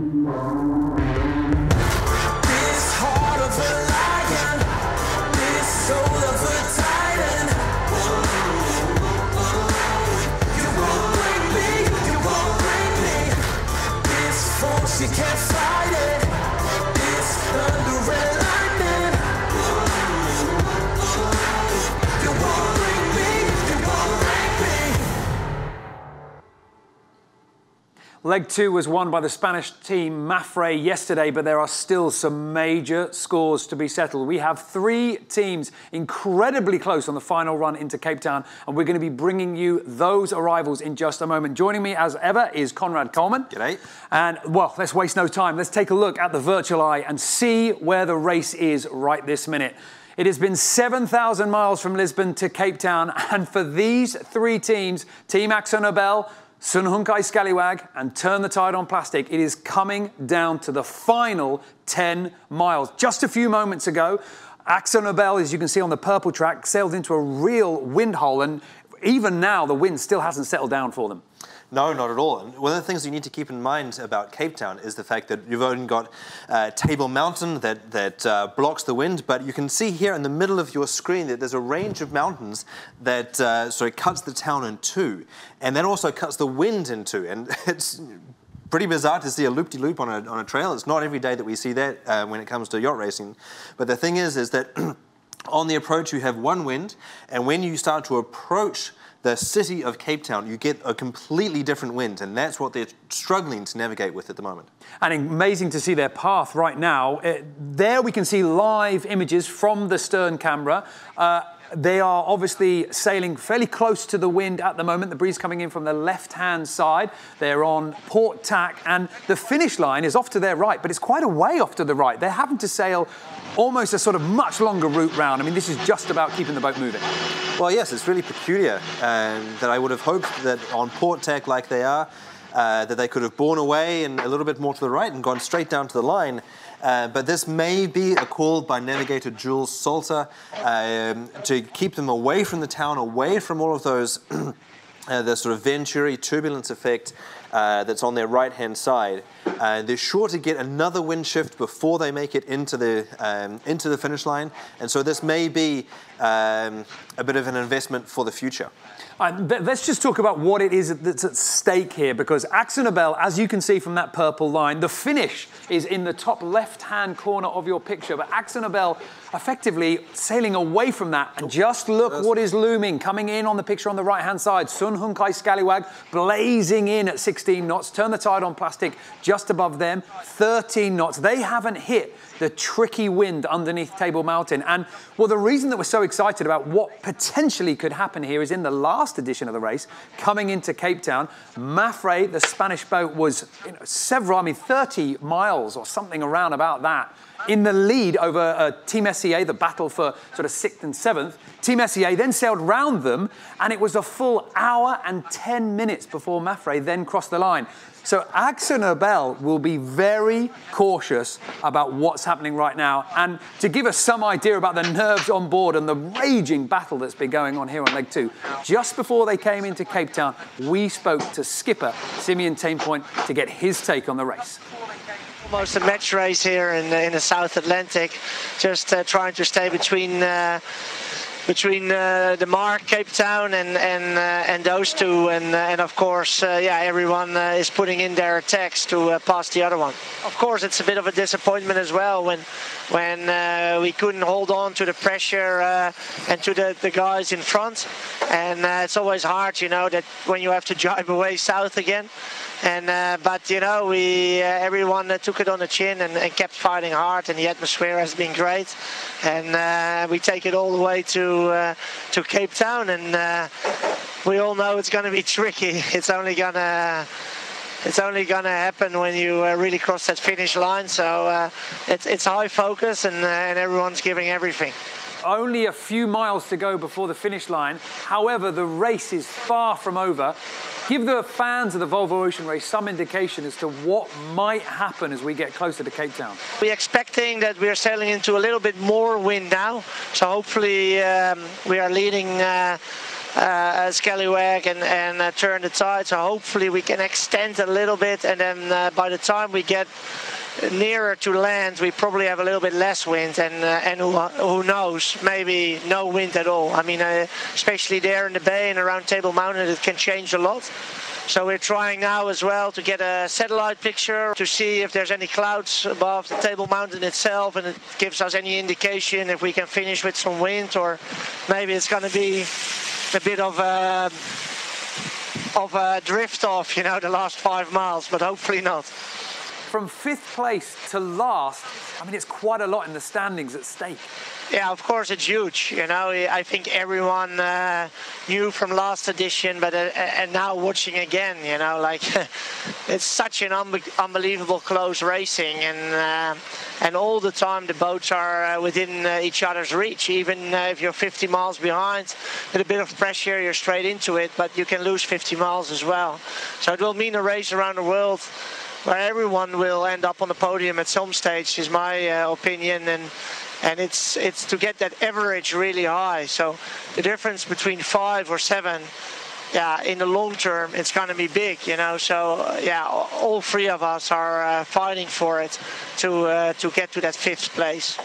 This heart of a lion, this soul of a titan. You won't break me, you won't break me. This force, you can't fight it. This thunder and lightning. You won't break me, you won't break me. Leg 2 was won by the Spanish team Mafre yesterday, but there are still some major scores to be settled. We have 3 teams incredibly close on the final run into Cape Town, and we're going to be bringing you those arrivals in just a moment. Joining me as ever is Conrad Coleman. G'day. And, well, let's waste no time. Let's take a look at the virtual eye and see where the race is right this minute. It has been 7,000 miles from Lisbon to Cape Town, and for these 3 teams, Team Akzonobel, Sunhunkai Scallywag and Turn the Tide on Plastic, it is coming down to the final 10 miles. Just a few moments ago, Akzonobel, as you can see on the purple track, sailed into a real wind hole, and even now the wind still hasn't settled down for them. No, not at all. And one of the things you need to keep in mind about Cape Town is the fact that you've only got Table Mountain that blocks the wind, but you can see here in the middle of your screen that there's a range of mountains that sort of cuts the town in two, and then also cuts the wind in two. And it's pretty bizarre to see a loop-de-loop on a trail. It's not every day that we see that when it comes to yacht racing. But the thing is that on the approach you have one wind, and when you start to approach the city of Cape Town, you get a completely different wind, and that's what they're struggling to navigate with at the moment. And amazing to see their path right now. There we can see live images from the stern camera. They are obviously sailing fairly close to the wind at the moment. The breeze coming in from the left-hand side. They're on port tack, and the finish line is off to their right, but it's quite a way off to the right. They're having to sail almost a sort of much longer route round. I mean, this is just about keeping the boat moving. Well, yes, it's really peculiar that I would have hoped that on port tack like they are, that they could have borne away and a little bit more to the right and gone straight down to the line. But this may be a call by navigator Jules Salter to keep them away from the town, away from all of those, the sort of Venturi turbulence effect that's on their right-hand side. They're sure to get another wind shift before they make it into the finish line, and so this may be a bit of an investment for the future. Let's just talk about what it is that's at stake here, because Akzonobel, as you can see from that purple line, the finish is in the top left-hand corner of your picture, but Akzonobel effectively sailing away from that, and just look what is looming, coming in on the picture on the right-hand side. Sunhunkai Scallywag blazing in at 16 knots, Turn the Tide on Plastic just above them, 13 knots. They haven't hit the tricky wind underneath Table Mountain. And, well, the reason that we're so excited about what potentially could happen here is in the last edition of the race, coming into Cape Town, Mafre, the Spanish boat, was 30 miles or something around about that, in the lead over Team SEA, the battle for sort of 6th and 7th. Team SEA then sailed round them, and it was a full hour and 10 minutes before Mafre then crossed the line. So Akzonobel will be very cautious about what's happening right now. And to give us some idea about the nerves on board and the raging battle that's been going on here on Leg 2, just before they came into Cape Town, we spoke to skipper Simeon Tainpoint to get his take on the race. Almost a match race here in the South Atlantic, just trying to stay between the mark, Cape Town, and those two, and of course, yeah, everyone is putting in their attacks to pass the other one. Of course, it's a bit of a disappointment as well when we couldn't hold on to the pressure and to the guys in front, and it's always hard, you know, that when you have to drive away south again. But you know, everyone took it on the chin and kept fighting hard, and the atmosphere has been great. And we take it all the way to Cape Town, and we all know it's going to be tricky. It's only gonna happen when you really cross that finish line. So it's high focus, and everyone's giving everything. Only a few miles to go before the finish line. However, the race is far from over. Give the fans of the Volvo Ocean Race some indication as to what might happen as we get closer to Cape Town. We're expecting that we're sailing into a little bit more wind now. So hopefully we are leading scallywag and turn the tide. So hopefully we can extend a little bit, and then by the time we get nearer to land, we probably have a little bit less wind, and who knows, maybe no wind at all. I mean, especially there in the bay and around Table Mountain, it can change a lot. So we're trying now as well to get a satellite picture to see if there's any clouds above the Table Mountain itself, and it gives us any indication if we can finish with some wind, or maybe it's going to be a bit of a drift off, you know, the last 5 miles, but hopefully not. From 5th place to last, I mean, it's quite a lot in the standings at stake. Yeah, of course it's huge. You know, I think everyone knew from last edition, but and now watching again, you know, like it's such an unbelievable close racing, and all the time the boats are within each other's reach. Even if you're 50 miles behind, with a bit of pressure, you're straight into it, but you can lose 50 miles as well. So it will mean a race around the world where everyone will end up on the podium at some stage, is my opinion, and it's to get that average really high. So the difference between 5 or 7, yeah, in the long term, it's going to be big, you know. So yeah, all 3 of us are fighting for it to get to that 5th place.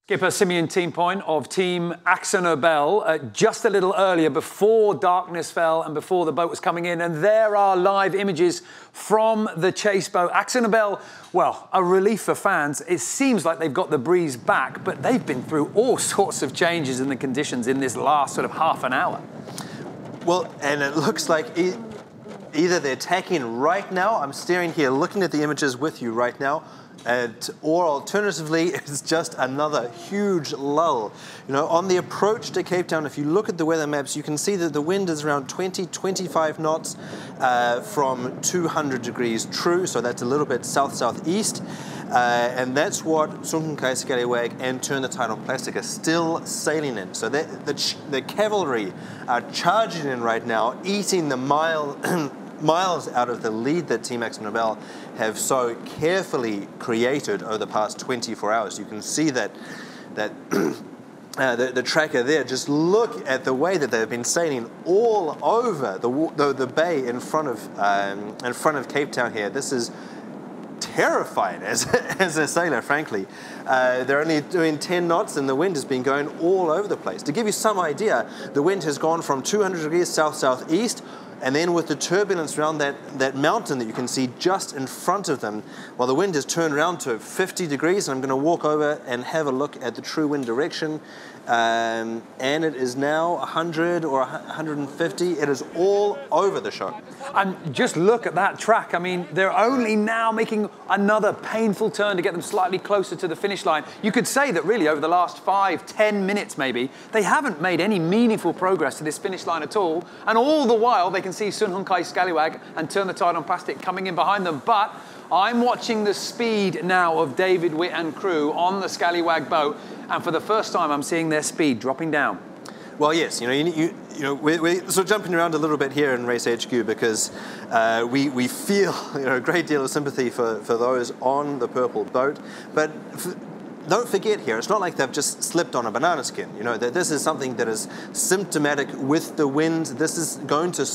Skipper Simeon Teampoint of Team Akzonobel just a little earlier, before darkness fell and before the boat was coming in. And there are live images from the chase boat. Akzonobel, well, a relief for fans. It seems like they've got the breeze back, but they've been through all sorts of changes in the conditions in this last sort of half an hour. Well, and it looks like either they're tacking right now. I'm staring here, looking at the images with you right now. Or alternatively, it's just another huge lull. You know, on the approach to Cape Town, if you look at the weather maps, you can see that the wind is around 20-25 knots from 200 degrees true, so that's a little bit south-southeast. And that's what Sunkenkai Scallywag and Turn the Tide on Plastic are still sailing in. So the cavalry are charging in right now, eating the miles out of the lead that Team Akzonobel have so carefully created over the past 24 hours. You can see that the tracker there. Just look at the way that they've been sailing all over the bay in front of Cape Town here. This is terrified as a sailor, frankly. They're only doing 10 knots and the wind has been going all over the place. To give you some idea, the wind has gone from 200 degrees south-southeast, and then with the turbulence around that mountain that you can see just in front of them, well, the wind has turned around to 50 degrees, and I'm going to walk over and have a look at the true wind direction. And it is now 100 or 150. It is all over the show. And just look at that track. I mean, they're only now making another painful turn to get them slightly closer to the finish line. You could say that really over the last 5-10 minutes maybe, they haven't made any meaningful progress to this finish line at all. And all the while they can see Sunkenkai Scallywag and Turn the Tide on Plastic coming in behind them. But I'm watching the speed now of David Witt and crew on the Scallywag boat, and for the first time I'm seeing their speed dropping down. Well, yes, you know, we're sort of jumping around a little bit here in Race HQ because we feel, you know, a great deal of sympathy for those on the purple boat, but don't forget here, it's not like they've just slipped on a banana skin. You know, that this is something that is symptomatic with the wind. This is going to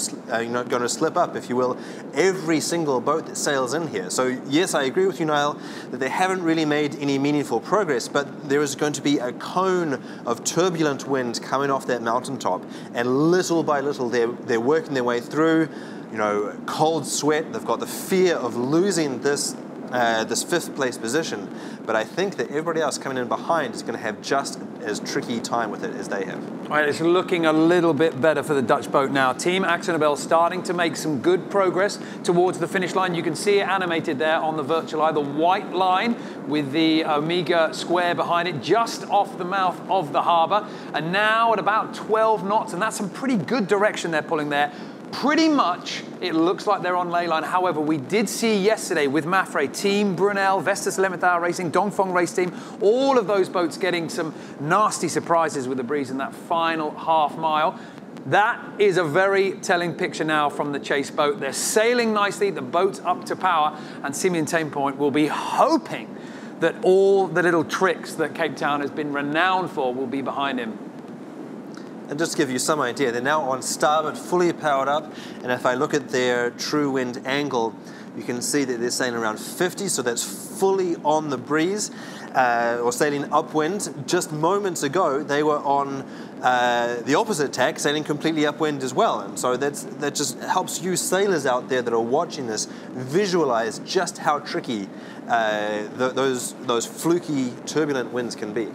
slip up, if you will, every single boat that sails in here. So yes, I agree with you, Niall, that they haven't really made any meaningful progress, but there is going to be a cone of turbulent wind coming off that mountaintop, and little by little they're working their way through. You know, cold sweat. They've got the fear of losing this 5th place position, but I think that everybody else coming in behind is going to have just as tricky time with it as they have. All right, it's looking a little bit better for the Dutch boat now. Team Akzonobel starting to make some good progress towards the finish line. You can see it animated there on the virtual eye, the white line with the Omega square behind it, just off the mouth of the harbour. And now at about 12 knots, and that's some pretty good direction they're pulling there. Pretty much, it looks like they're on ley line. However, we did see yesterday with Mafre, Team Brunel, Vestas 11th Hour Racing, Dongfeng Race Team, all of those boats getting some nasty surprises with the breeze in that final half mile. That is a very telling picture now from the chase boat. They're sailing nicely, the boat's up to power, and Simeon Teampoint will be hoping that all the little tricks that Cape Town has been renowned for will be behind him. And just to give you some idea, they're now on starboard, fully powered up. And if I look at their true wind angle, you can see that they're sailing around 50, so that's fully on the breeze, or sailing upwind. Just moments ago, they were on the opposite tack, sailing completely upwind as well. And so that just helps you sailors out there that are watching this visualize just how tricky those fluky, turbulent winds can be.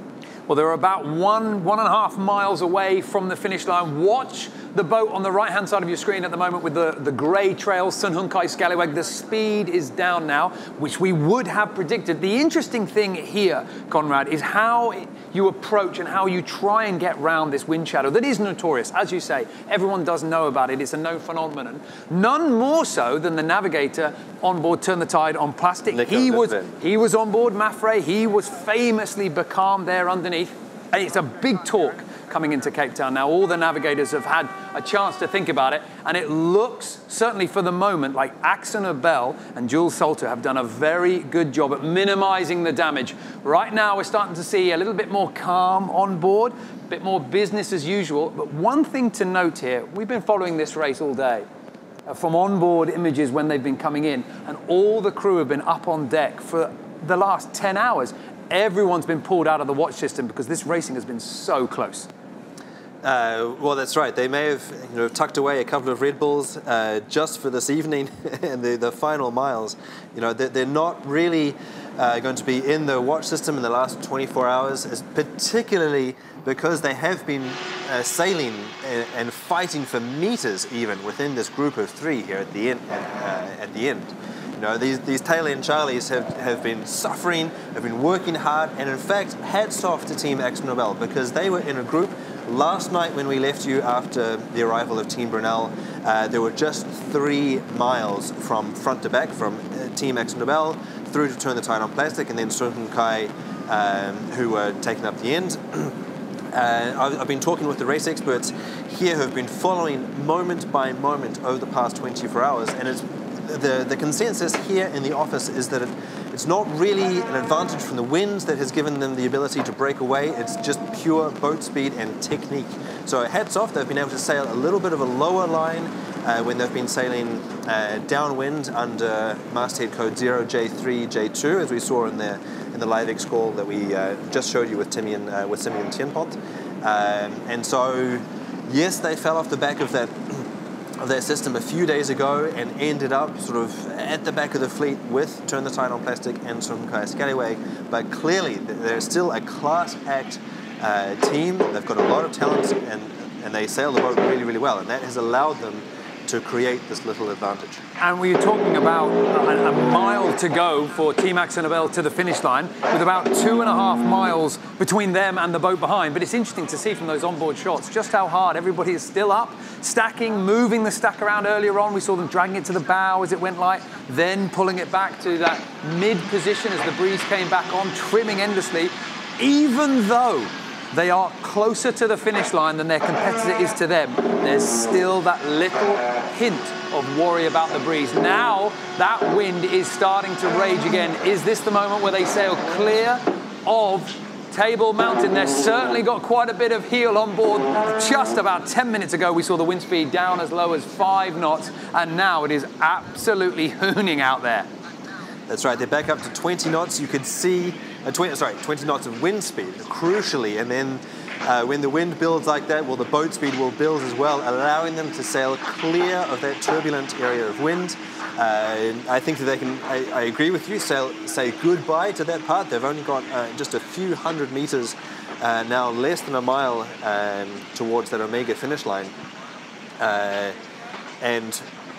Well, they're about 1.5 miles away from the finish line. Watch the boat on the right-hand side of your screen at the moment with the grey trail, Sun Hung Kai Scallywag. The speed is down now, which we would have predicted. The interesting thing here, Conrad, is how you approach and how you try and get round this wind shadow that is notorious. As you say, everyone does know about it. It's a known phenomenon. None more so than the navigator on board Turn the Tide on Plastic. He was on board Mafre. He was famously becalmed there underneath. And it's a big talk coming into Cape Town now. All the navigators have had a chance to think about it, and it looks, certainly for the moment, like Akzonobel and Jules Salter have done a very good job at minimizing the damage. Right now, we're starting to see a little bit more calm on board, a bit more business as usual. But one thing to note here, we've been following this race all day. From onboard images when they've been coming in, and all the crew have been up on deck for the last 10 hours. Everyone's been pulled out of the watch system because this racing has been so close. Well, that's right. They may have tucked away a couple of Red Bulls just for this evening and the final miles. They're not really going to be in the watch system in the last 24 hours, particularly because they have been sailing and fighting for meters even within this group of three here at the end. These tail end Charlies have been suffering, have been working hard, and in fact, hats off to Team Akzonobel because they were in a group. Last night when we left you after the arrival of Team Brunel, there were just 3 miles from front to back, from Team Akzonobel through to Turn the Tide on Plastic, and then Sun Hung Kai, who were taking up the end. I've been talking with the race experts here who have been following moment by moment over the past 24 hours, and it's the consensus here in the office is that it's not really an advantage from the winds that has given them the ability to break away. It's just pure boat speed and technique. So hats off, they've been able to sail a little bit of a lower line when they've been sailing downwind under masthead code 0J3, J2, as we saw in the live X call that we just showed you with Timmy and Tienpont. And so, yes, they fell off the back of that system a few days ago and ended up sort of at the back of the fleet with Turn the Tide on Plastic and Sun Hung Kai Scallywag. But clearly, they're still a class act team. They've got a lot of talent and they sail the boat really, really well. And that has allowed them to create this little advantage. And we were talking about a mile to go for Team Akzonobel to the finish line, with about 2.5 miles between them and the boat behind. But it's interesting to see from those onboard shots just how hard everybody is still up, stacking, moving the stack around earlier on. We saw them dragging it to the bow as it went light, then pulling it back to that mid position as the breeze came back on, trimming endlessly, even though they are closer to the finish line than their competitor is to them. There's still that little hint of worry about the breeze. Now that wind is starting to rage again. Is this the moment where they sail clear of Table Mountain? They've certainly got quite a bit of heel on board. Just about 10 minutes ago, we saw the wind speed down as low as 5 knots, and now it is absolutely hooning out there. That's right, they're back up to 20 knots. You could see 20 knots of wind speed, crucially, and then when the wind builds like that, well, the boat speed will build as well, allowing them to sail clear of that turbulent area of wind. I think that they can, I agree with you, say goodbye to that part. They've only got just a few hundred meters, now less than a mile towards that Omega finish line. And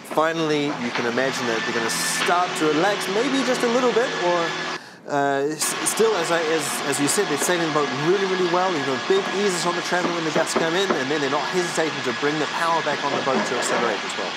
finally, you can imagine that they're going to start to relax, maybe just a little bit, or still, as you said, they're sailing the boat really, really well. You've got big eases on the travel when the gusts come in, and then they're not hesitating to bring the power back on the boat to accelerate as well.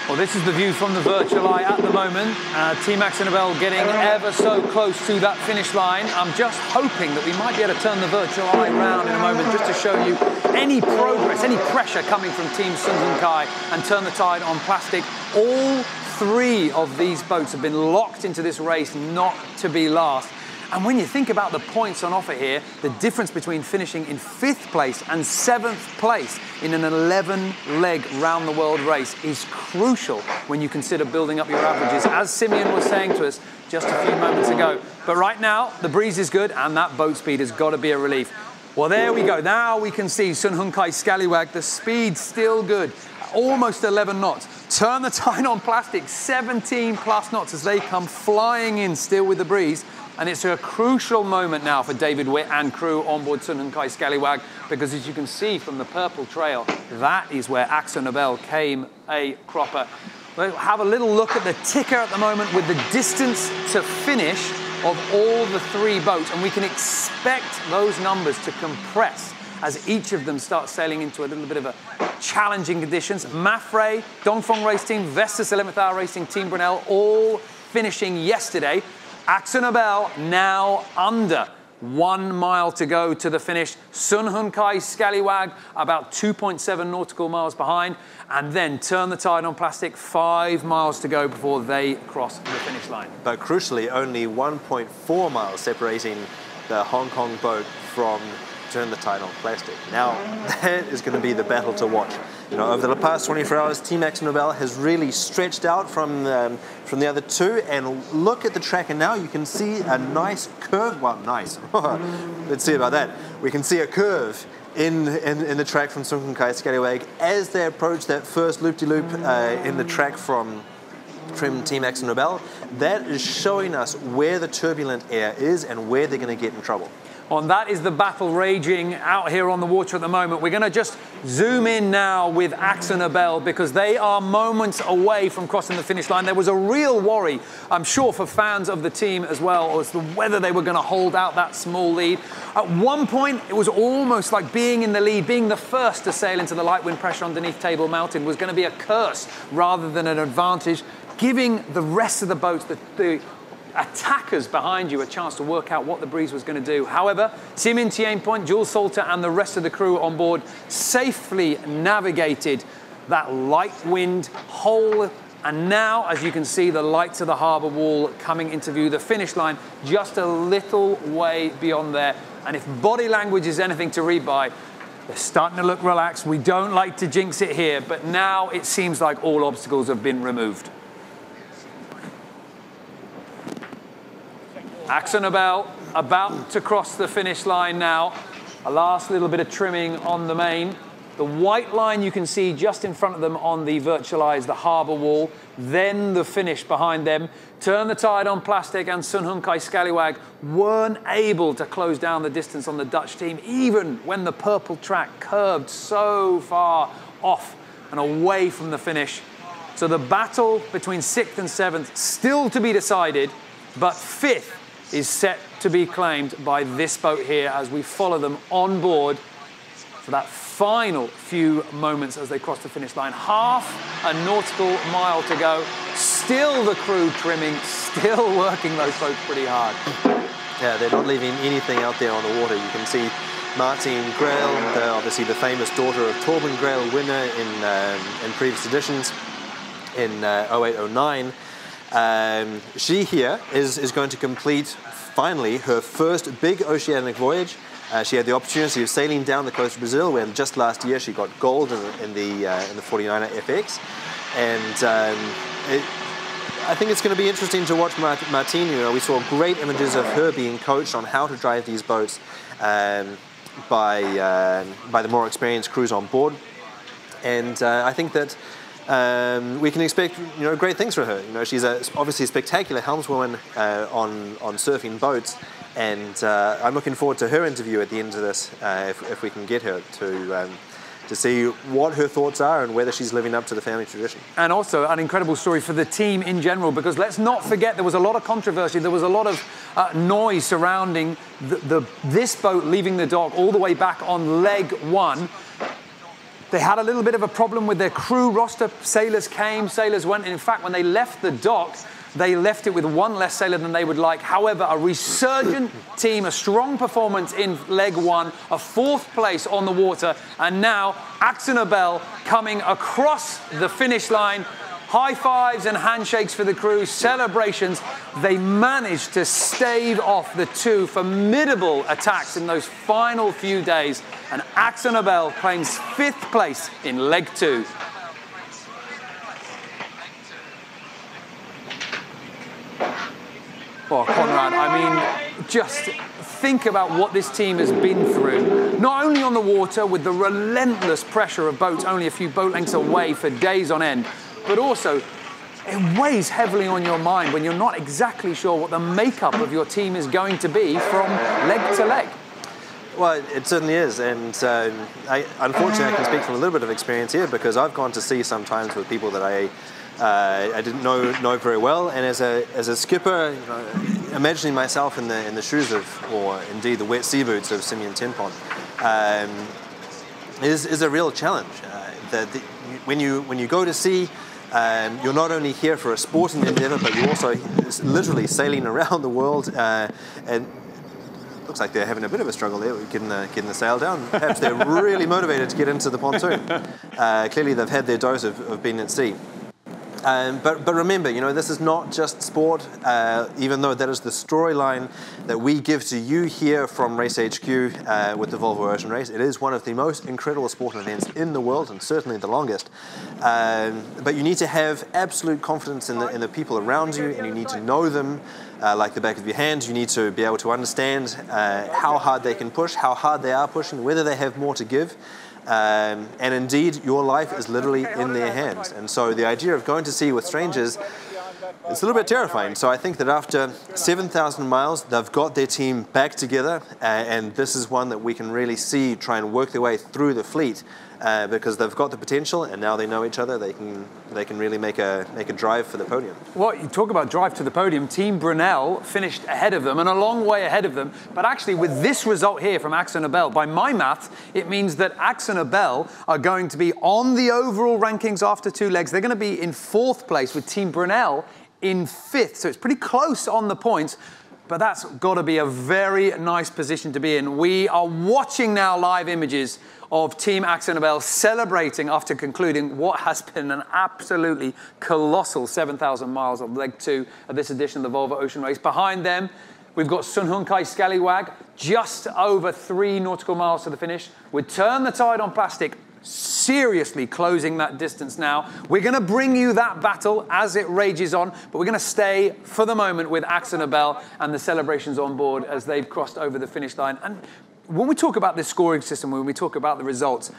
Well, this is the view from the virtual eye at the moment. Team Akzonobel getting ever so close to that finish line. I'm just hoping that we might be able to turn the virtual eye around in a moment just to show you any progress, any pressure coming from Team Sun Hung Kai and Turn the Tide on Plastic. All 3 of these boats have been locked into this race not to be last. And when you think about the points on offer here, the difference between finishing in 5th place and 7th place in an 11-leg round the world race is crucial when you consider building up your averages, as Simeon was saying to us just a few moments ago. But right now, the breeze is good, and that boat speed has got to be a relief. Well, there we go. Now we can see Sun Hun Kai Scallywag. The speed's still good, almost 11 knots. Turn the tide on plastic, 17 plus knots as they come flying in still with the breeze. And it's a crucial moment now for David Witt and crew on board Sun Hun Kai Scallywag, because as you can see from the purple trail, that is where Akzonobel came a cropper. We'll have a little look at the ticker at the moment with the distance to finish of all the 3 boats, and we can expect those numbers to compress as each of them start sailing into a little bit of a challenging conditions. Mafre, Dongfeng Race Team, Vestas 11th Hour Racing, Team Brunel, all finishing yesterday. Akzonobel now under 1 mile to go to the finish. Sun Hun Kai Scallywag about 2.7 nautical miles behind, and then Turn the Tide on Plastic 5 miles to go before they cross the finish line. But crucially, only 1.4 miles separating the Hong Kong boat from Turn the Tide on Plastic. Now, that is going to be the battle to watch. You know, over the past 24 hours, Team Akzonobel has really stretched out from the other 2, and look at the track, and now you can see a nice curve. Well, nice. Let's see about that. We can see a curve in the track from Sun Hun Kai Scallywag as they approach that first loop-de-loop in the track from Team Akzonobel. That is showing us where the turbulent air is and where they're going to get in trouble. And that is the battle raging out here on the water at the moment. We're going to just zoom in now with Akzonobel, because they are moments away from crossing the finish line. There was a real worry, I'm sure, for fans of the team as well, as to whether they were going to hold out that small lead. At one point, it was almost like being in the lead, being the first to sail into the light wind pressure underneath Table Mountain was going to be a curse rather than an advantage, giving the rest of the boats, the attackers behind you, a chance to work out what the breeze was going to do. However, Simeon Tienpoint, Jules Salter and the rest of the crew on board safely navigated that light wind hole, and now, as you can see, the lights of the harbour wall coming into view, the finish line just a little way beyond there. And if body language is anything to read by, they're starting to look relaxed. We don't like to jinx it here, but now it seems like all obstacles have been removed. Akzonobel about to cross the finish line now. A last little bit of trimming on the main. The white line you can see just in front of them on the virtualized, the harbour wall. Then the finish behind them. Turn the Tide on Plastic and Sun Hun Kai Scallywag weren't able to close down the distance on the Dutch team, even when the purple track curved so far off and away from the finish. So the battle between 6th and 7th still to be decided, but 5th is set to be claimed by this boat here as we follow them on board for that final few moments as they cross the finish line. Half a nautical mile to go. Still the crew trimming, still working those boats pretty hard. Yeah, they're not leaving anything out there on the water. You can see Martine Grail, obviously the famous daughter of Torben Grail, winner in previous editions in 08-09. She here is going to complete finally her first big oceanic voyage. She had the opportunity of sailing down the coast of Brazil, where just last year she got gold in the 49er FX, and I think it's going to be interesting to watch Martine. You know, we saw great images of her being coached on how to drive these boats by the more experienced crews on board, and I think that we can expect, you know, great things from her. You know, she's obviously a spectacular helmswoman on surfing boats, and I'm looking forward to her interview at the end of this, if we can get her to see what her thoughts are and whether she's living up to the family tradition. And also an incredible story for the team in general, because let's not forget there was a lot of controversy, there was a lot of noise surrounding this boat leaving the dock all the way back on leg 1. They had a little bit of a problem with their crew roster. Sailors came, sailors went, and in fact, when they left the dock, they left it with one less sailor than they would like. However, a resurgent team, a strong performance in leg 1, a 4th place on the water, and now Akzonobel coming across the finish line High fives and handshakes for the crew, celebrations. They managed to stave off the two formidable attacks in those final few days, and Akzonobel claims 5th place in leg 2. Oh, Conrad, I mean, just think about what this team has been through. Not only on the water with the relentless pressure of boats only a few boat lengths away for days on end, but also it weighs heavily on your mind when you're not exactly sure what the makeup of your team is going to be from leg to leg. Well, it certainly is, and unfortunately I can speak from a little bit of experience here because I've gone to sea sometimes with people that I didn't know very well, and as a skipper, you know, imagining myself in the shoes of, or indeed the wet sea boots of Simeon Tenpont, is a real challenge. When you go to sea, you're not only here for a sporting endeavour, but you're also literally sailing around the world, and looks like they're having a bit of a struggle there with getting the sail down. Perhaps they're really motivated to get into the pontoon. Clearly they've had their dose of being at sea. But remember, you know, this is not just sport, even though that is the storyline that we give to you here from Race HQ with the Volvo Ocean Race. It is one of the most incredible sporting events in the world, and certainly the longest. But you need to have absolute confidence in the people around you, and you need to know them like the back of your hand. You need to be able to understand how hard they can push, how hard they are pushing, whether they have more to give. And indeed, your life is literally in their hands. And so the idea of going to sea with strangers, it's a little bit terrifying. So I think that after 7,000 miles, they've got their team back together. And this is one that we can really see try and work their way through the fleet because they've got the potential, and now they know each other. They can really make a drive for the podium. Well, you talk about drive to the podium. Team Brunel finished ahead of them and a long way ahead of them. But actually, with this result here from Akzonobel, by my maths, it means that Akzonobel are going to be on the overall rankings after 2 legs. They're going to be in 4th place with Team Brunel in 5th. So it's pretty close on the points. But that's got to be a very nice position to be in. We are watching now live images of Team Akzonobel celebrating after concluding what has been an absolutely colossal 7,000 miles of leg 2 of this edition of the Volvo Ocean Race. Behind them, we've got Sun Hunkai Scallywag, just over 3 nautical miles to the finish. We turn the tide on plastic, seriously closing that distance now. We're going to bring you that battle as it rages on, but we're going to stay for the moment with Akzonobel and the celebrations on board as they've crossed over the finish line. And when we talk about this scoring system, when we talk about the results,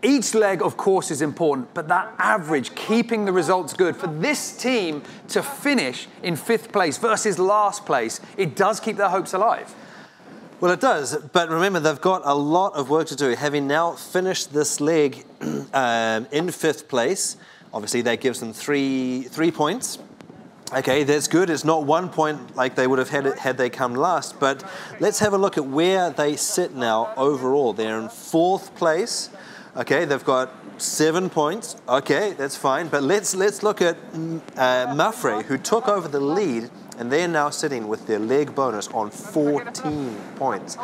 each leg, of course, is important, but that average, keeping the results good, for this team to finish in 5th place versus last place, it does keep their hopes alive. Well, it does, but remember, they've got a lot of work to do. Having now finished this leg in 5th place, obviously that gives them three points. Okay, that's good. It's not 1 point like they would have had they come last, but let's have a look at where they sit now overall. They're in 4th place. Okay, they've got 7 points. Okay, that's fine, but let's look at Mafre, who took over the lead, and they're now sitting with their leg bonus on 14 points.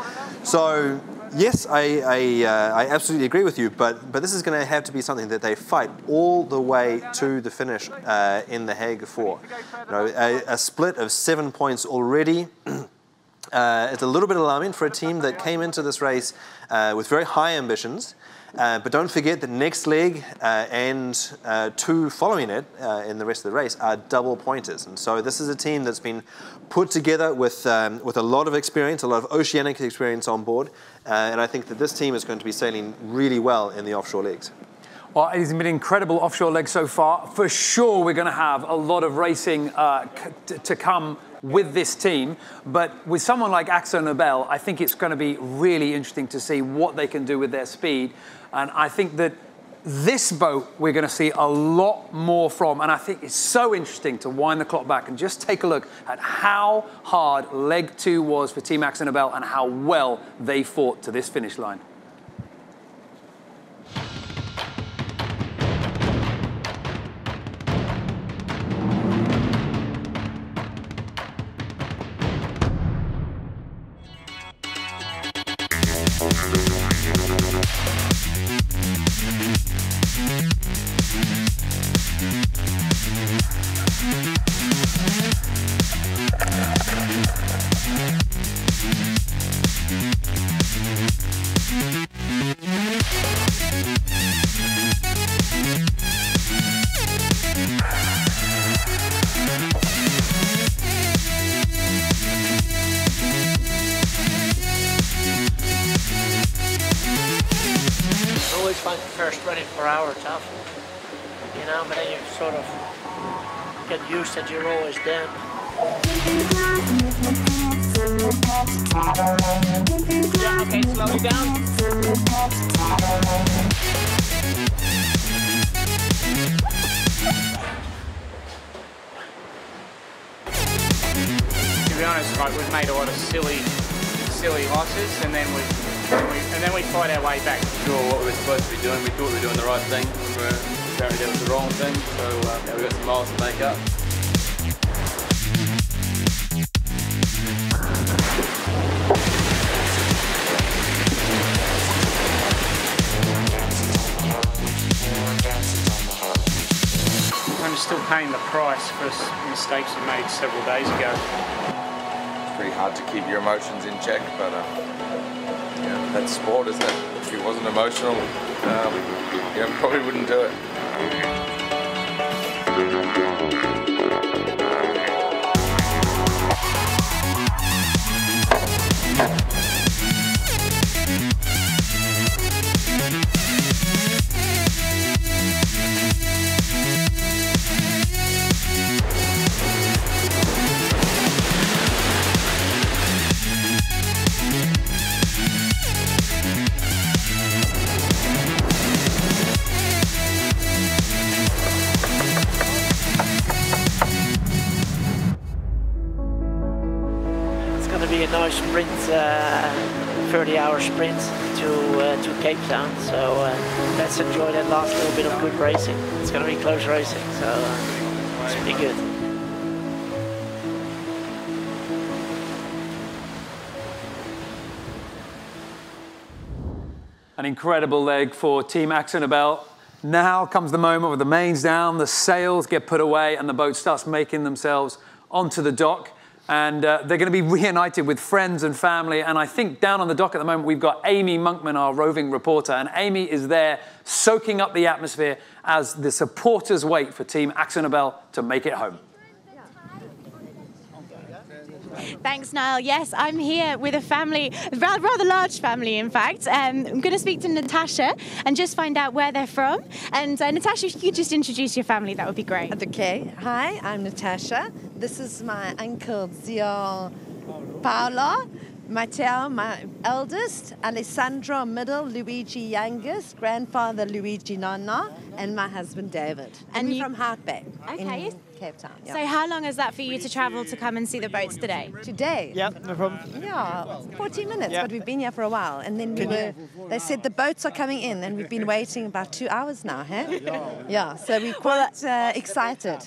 So yes, I absolutely agree with you, but this is going to have to be something that they fight all the way to the finish in the Hague 4. You know, a split of 7 points already. It's a little bit alarming for a team that came into this race with very high ambitions. But don't forget that next leg and 2 following it in the rest of the race are double pointers. And so this is a team that's been put together with a lot of experience, a lot of oceanic experience on board. And I think that this team is going to be sailing really well in the offshore legs. Well, it's been an incredible offshore leg so far. For sure, we're going to have a lot of racing to come with this team. But with someone like Akzonobel, I think it's going to be really interesting to see what they can do with their speed. And I think that this boat we're going to see a lot more from. And I think it's so interesting to wind the clock back and just take a look at how hard leg 2 was for Team Akzonobel and how well they fought to this finish line. find the first 24 hours tough, you know, but then you sort of get used that you're always down. Yeah, okay, slow it down. To be honest, like, we've made a lot of silly losses, and then we fight our way back. Sure, what we were supposed to be doing, we thought we were doing the right thing. Apparently that was the wrong thing, so yeah, we've got some miles to make up. I'm still paying the price for mistakes we made several days ago. It's pretty hard to keep your emotions in check, but yeah, that's sport, isn't it? If it wasn't emotional, we probably wouldn't do it. Be a nice sprint, 30-hour sprint to Cape Town. So let's enjoy that last little bit of good racing. It's going to be close racing, so it's pretty good. An incredible leg for Team Akzonobel. Now comes the moment with the mains down, the sails get put away, and the boat starts making themselves onto the dock. And they're going to be reunited with friends and family. And I think down on the dock at the moment, we've got Amy Monkman, our roving reporter. And Amy is there soaking up the atmosphere as the supporters wait for Team Akzonobel to make it home. Thanks, Niall. Yes, I'm here with a family, a rather large family, in fact. I'm going to speak to Natasha and just find out where they're from. And Natasha, if you could just introduce your family, that would be great. Okay. Hi, I'm Natasha. This is my uncle, Zio Paolo, Matteo, my eldest, Alessandro, middle, Luigi, youngest, grandfather, Luigi, nonna, and my husband, David. And we're from Hart Bay in Cape Town. Yeah. So how long is that for you to travel to come and see the boats today? Today? Yeah, no problem. Yeah, 40 minutes, but we've been here for a while. And then they said the boats are coming in, and we've been waiting about 2 hours now, huh? Yeah, so we're quite excited.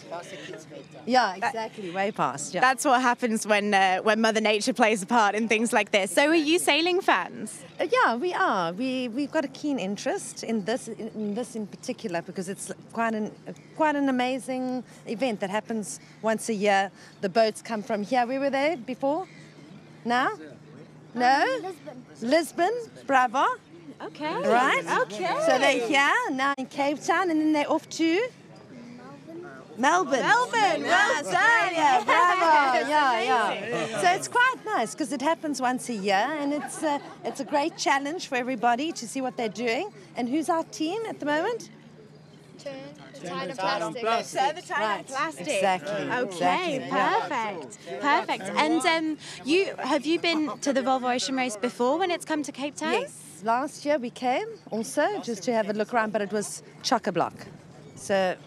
Yeah, exactly, way past. Yeah. That's what happens when Mother Nature plays a part in things like this. So are you sailing fans? Yeah, we are. We've got a keen interest in this in particular because it's quite an amazing event that happens once a year. The boats come from here. Where were they before? Now? No? Lisbon. Bravo. Okay. Right? Okay. So they're here, now in Cape Town, and then they're off to? Melbourne. Well done, yeah, bravo, yeah. So it's quite nice because it happens once a year, and it's a great challenge for everybody to see what they're doing. And who's our team at the moment? Turn the tide of plastic. Exactly. Okay, perfect. And have you been to the Volvo Ocean Race before when it's come to Cape Town? Yes, last year we came also just to have a look around, but it was chock-a-block. So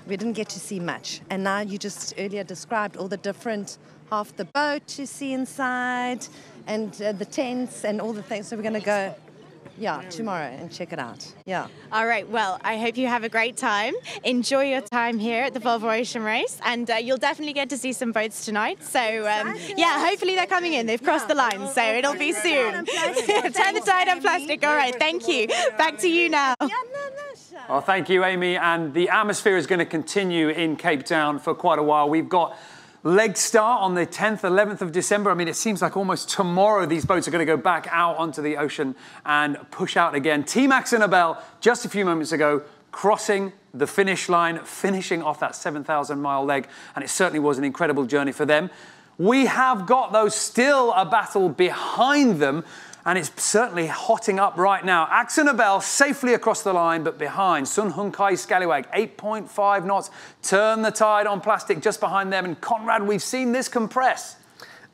we didn't get to see much. And now you just earlier described all the different, half the boat to see inside, and the tents and all the things. So we're going to go, tomorrow and check it out. Yeah. All right. Well, I hope you have a great time. Enjoy your time here at the Volvo Ocean Race, and you'll definitely get to see some boats tonight. So, hopefully they're coming in. They've crossed the line, so it'll be soon. Turn the tide on plastic. All right. Thank you. Back to you now. Well, thank you, Amy. And the atmosphere is going to continue in Cape Town for quite a while. We've got leg start on the 10th, 11th of December. I mean, it seems like almost tomorrow these boats are going to go back out onto the ocean and push out again. Team Akzonobel, just a few moments ago, crossing the finish line, finishing off that 7,000-mile leg. And it certainly was an incredible journey for them. We have got, though, still a battle behind them. And it's certainly hotting up right now. Akzonobel safely across the line, but behind. Sun Hun Kai Scallywag, 8.5 knots. Turn the Tide on Plastic just behind them. And Conrad, we've seen this compress.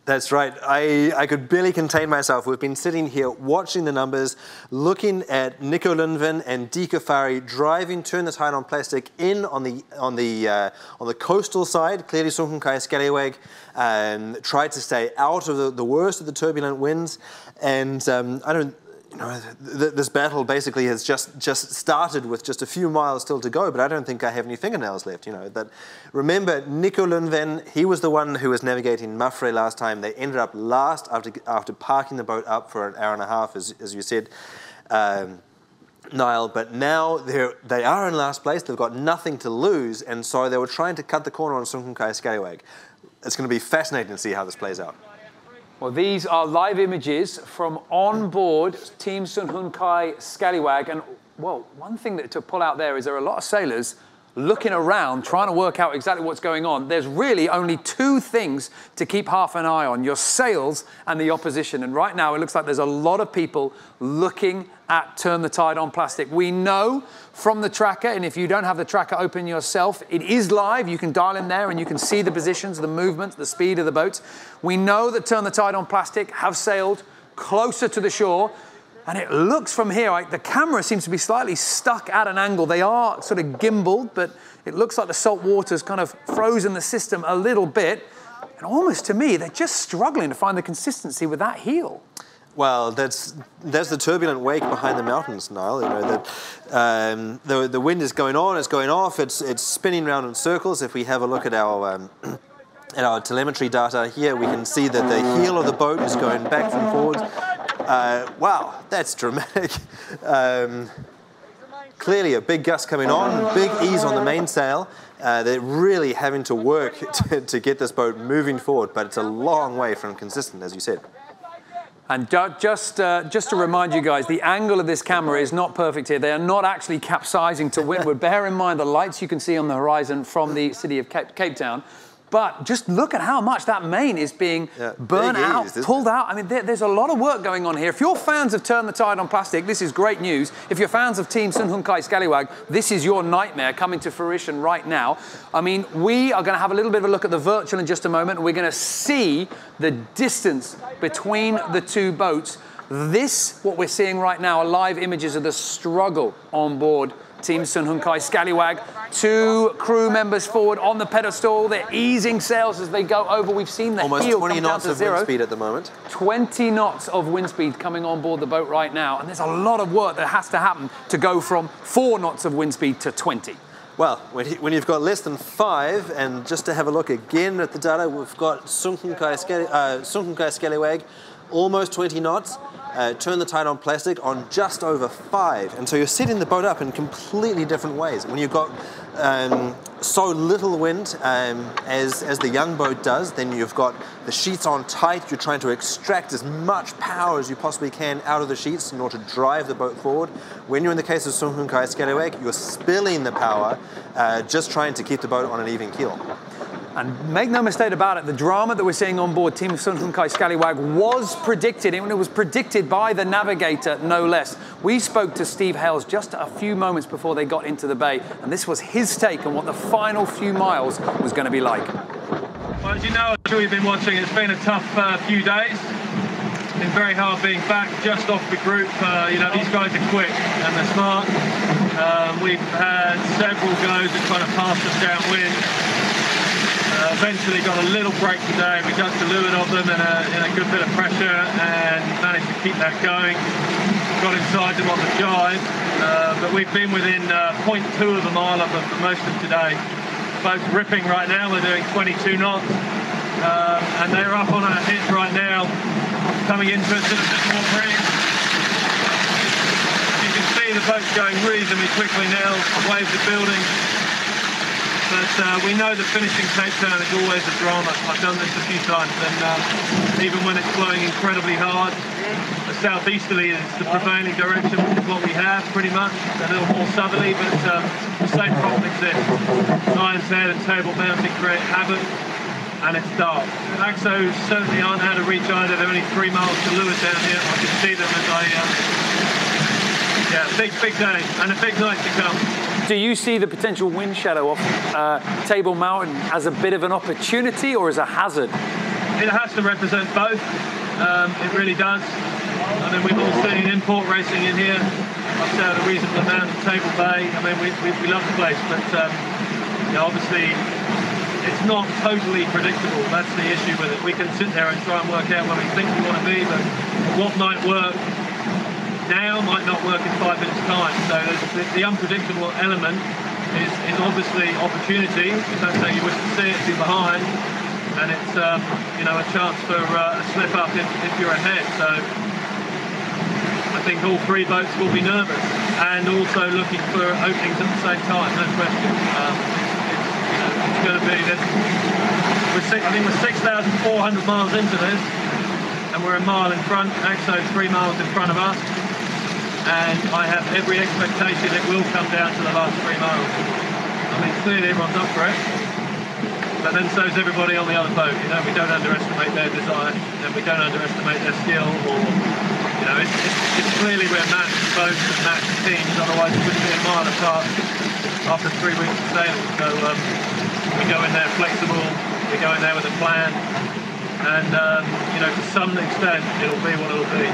That's right. I could barely contain myself. We've been sitting here watching the numbers, looking at Nico Lundven and Dika Fari driving Turn the Tide on Plastic in on the coastal side. Clearly, Sun Hun Kai Scallywag tried to stay out of the worst of the turbulent winds, and I don't. You know, this battle basically has just started with just a few miles still to go, but I don't think I have any fingernails left. You know, that. Remember, Nico Lundven, he was the one who was navigating Mafre last time. They ended up last after parking the boat up for an hour and a half, as you said, Niall. But now they are in last place. They've got nothing to lose, and so they were trying to cut the corner on Sun Hun Kai Scallywag. It's going to be fascinating to see how this plays out. Well, these are live images from on board Team Sun Hun Kai Scallywag. And, well, one thing to pull out there is there are a lot of sailors looking around, trying to work out exactly what's going on. There's really only two things to keep half an eye on, your sails and the opposition. And right now, it looks like there's a lot of people looking at Turn the Tide on Plastic. We know from the tracker, and if you don't have the tracker open yourself, it is live. You can dial in there and you can see the positions, the movement, the speed of the boats. We know that Turn the Tide on Plastic have sailed closer to the shore. And it looks from here, like the camera seems to be slightly stuck at an angle. They are sort of gimbaled, but it looks like the salt water's kind of frozen the system a little bit. And almost to me, they're just struggling to find the consistency with that heel. Well, that's the turbulent wake behind the mountains, Niall. You know that the wind is going on, it's going off, it's spinning round in circles. If we have a look at our telemetry data here, we can see that the heel of the boat is going back and forwards. Wow, that's dramatic. Clearly a big gust coming on, big ease on the mainsail. They're really having to work to get this boat moving forward, but it's a long way from consistent, as you said. And just to remind you guys, the angle of this camera is not perfect here. They are not actually capsizing to windward. Bear in mind the lights you can see on the horizon from the city of Cape Town. But just look at how much that main is being burnt out, pulled out. I mean, there's a lot of work going on here. If you're fans of Turn the Tide on Plastic, this is great news. If you're fans of Team Sun Hun Kai Scallywag, this is your nightmare coming to fruition right now. I mean, we are going to have a little bit of a look at the virtual in just a moment, and we're going to see the distance between the two boats. This, what we're seeing right now, are live images of the struggle on board Team Sun Hun Kai Scallywag. Two crew members forward on the pedestal. They're easing sails as they go over. We've seen the almost heel 20 come down knots to of zero. wind speed at the moment. 20 knots of wind speed coming on board the boat right now. And there's a lot of work that has to happen to go from 4 knots of wind speed to 20. Well, when you've got less than 5, and just to have a look again at the data, we've got Sun Hun Kai Scallywag, almost 20 knots. Turn the Tide on Plastic on just over 5. And so you're setting the boat up in completely different ways. When you've got so little wind as the young boat does, then you've got the sheets on tight. You're trying to extract as much power as you possibly can out of the sheets in order to drive the boat forward. When you're in the case of Sun Hun Kai Scallywag, you're spilling the power, just trying to keep the boat on an even keel. And make no mistake about it, the drama that we're seeing on board Team Sun Hun Kai Scallywag was predicted, and it was predicted by the navigator, no less. We spoke to Steve Hales just a few moments before they got into the bay, and this was his take on what the final few miles was going to be like. Well, as you know, I'm sure you've been watching, it's been a tough few days. It's been very hard being back just off the group. You know, these guys are quick and they're smart. We've had several goes that kind of passed us downwind. Eventually got a little break today. We got to leeward of them in a good bit of pressure and managed to keep that going. Got inside them on the jibe, but we've been within 0.2 of a mile of them for most of today. Boat's ripping right now. We're doing 22 knots, and they're up on our hit right now, coming into us in a bit more breeze. You can see the boat's going reasonably quickly now. Waves are building. But we know that finishing Cape Town is always a drama. I've done this a few times, and even when it's blowing incredibly hard, the southeasterly is the prevailing direction, which is what we have pretty much. A little more southerly, but the same problem exists. Lion's Head and Table Mountain create havoc. and it's dark. Akzo certainly aren't out of reach either. They're only 3 miles to Lewis down here. I can see them as yeah, big day, and a big night to come. Do you see the potential wind shadow off Table Mountain as a bit of an opportunity or as a hazard? It has to represent both. It really does. I mean, we've all seen import racing in here. I've said a reasonable amount of Table Bay. I mean, we love the place, but you know, obviously it's not totally predictable. That's the issue with it. We can sit there and try and work out where we think we want to be, but what might work now might not work in 5 minutes' time. So the unpredictable element is obviously opportunity. That's how you wish to see it, be behind. And it's you know, a chance for a slip up if you're ahead. So I think all 3 boats will be nervous and also looking for openings at the same time, no question. It's going to be this. I think we're 6,400 miles into this, and we're a mile in front. Akzo 3 miles in front of us, and I have every expectation it will come down to the last 3 miles. I mean, clearly everyone's up for it. But then so's everybody on the other boat. You know, we don't underestimate their desire, and we don't underestimate their skill. Or, you know, it's clearly we're matched boats and matched teams. Otherwise, we wouldn't be a mile apart after 3 weeks of sailing. So we go in there flexible. We go in there with a plan, and you know, to some extent, it'll be what it'll be.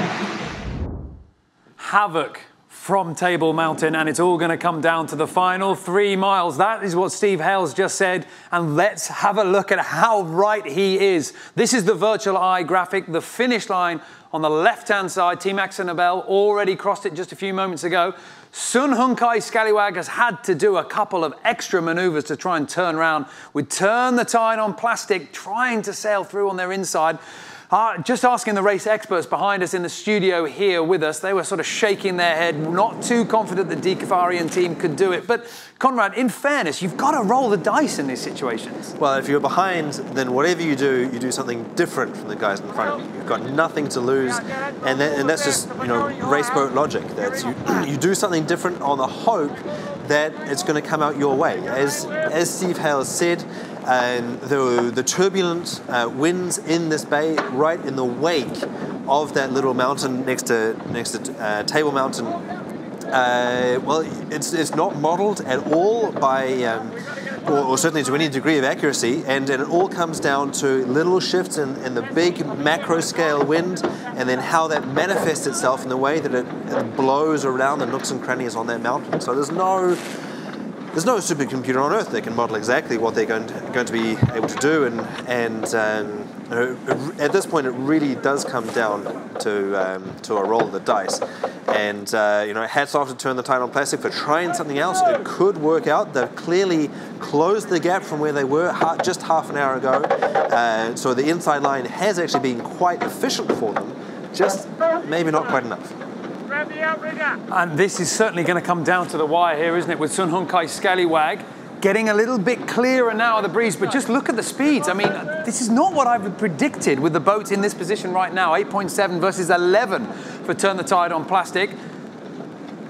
Havoc from Table Mountain, and it's all going to come down to the final 3 miles. That is what Steve Hales just said, and let's have a look at how right he is. This is the virtual eye graphic, the finish line on the left-hand side. Team Akzonobel already crossed it just a few moments ago. Sun Hunkai Scallywag has had to do a couple of extra maneuvers to try and turn around. We turn the tide on plastic, trying to sail through on their inside. Just asking the race experts behind us in the studio here with us, they were sort of shaking their head, not too confident the Dekafarian team could do it. But Conrad, in fairness, you've got to roll the dice in these situations. Well, if you're behind, then whatever you do something different from the guys in front of you. You've got nothing to lose, and that's just, you know, race boat logic. That's you do something different on the hope that it's going to come out your way. As Steve Hales said, the turbulent winds in this bay, right in the wake of that little mountain next to Table Mountain. Well, it's not modelled at all by, or certainly to any degree of accuracy, and it all comes down to little shifts in the big macro scale wind, and then how that manifests itself in the way that it blows around the nooks and crannies on that mountain. So there's no supercomputer on Earth that can model exactly what they're going to be able to do, and at this point it really does come down to a roll of the dice. And you know, hats off to Turn the Tide on Plastic for trying something else. It could work out. They've clearly closed the gap from where they were just half an hour ago. So the inside line has actually been quite efficient for them, just maybe not quite enough. And this is certainly going to come down to the wire here, isn't it, with Sun Hunkai Scallywag getting a little bit clearer now of the breeze, but just look at the speeds. I mean, this is not what I've predicted with the boats in this position right now. 8.7 versus 11 for Turn the Tide on Plastic.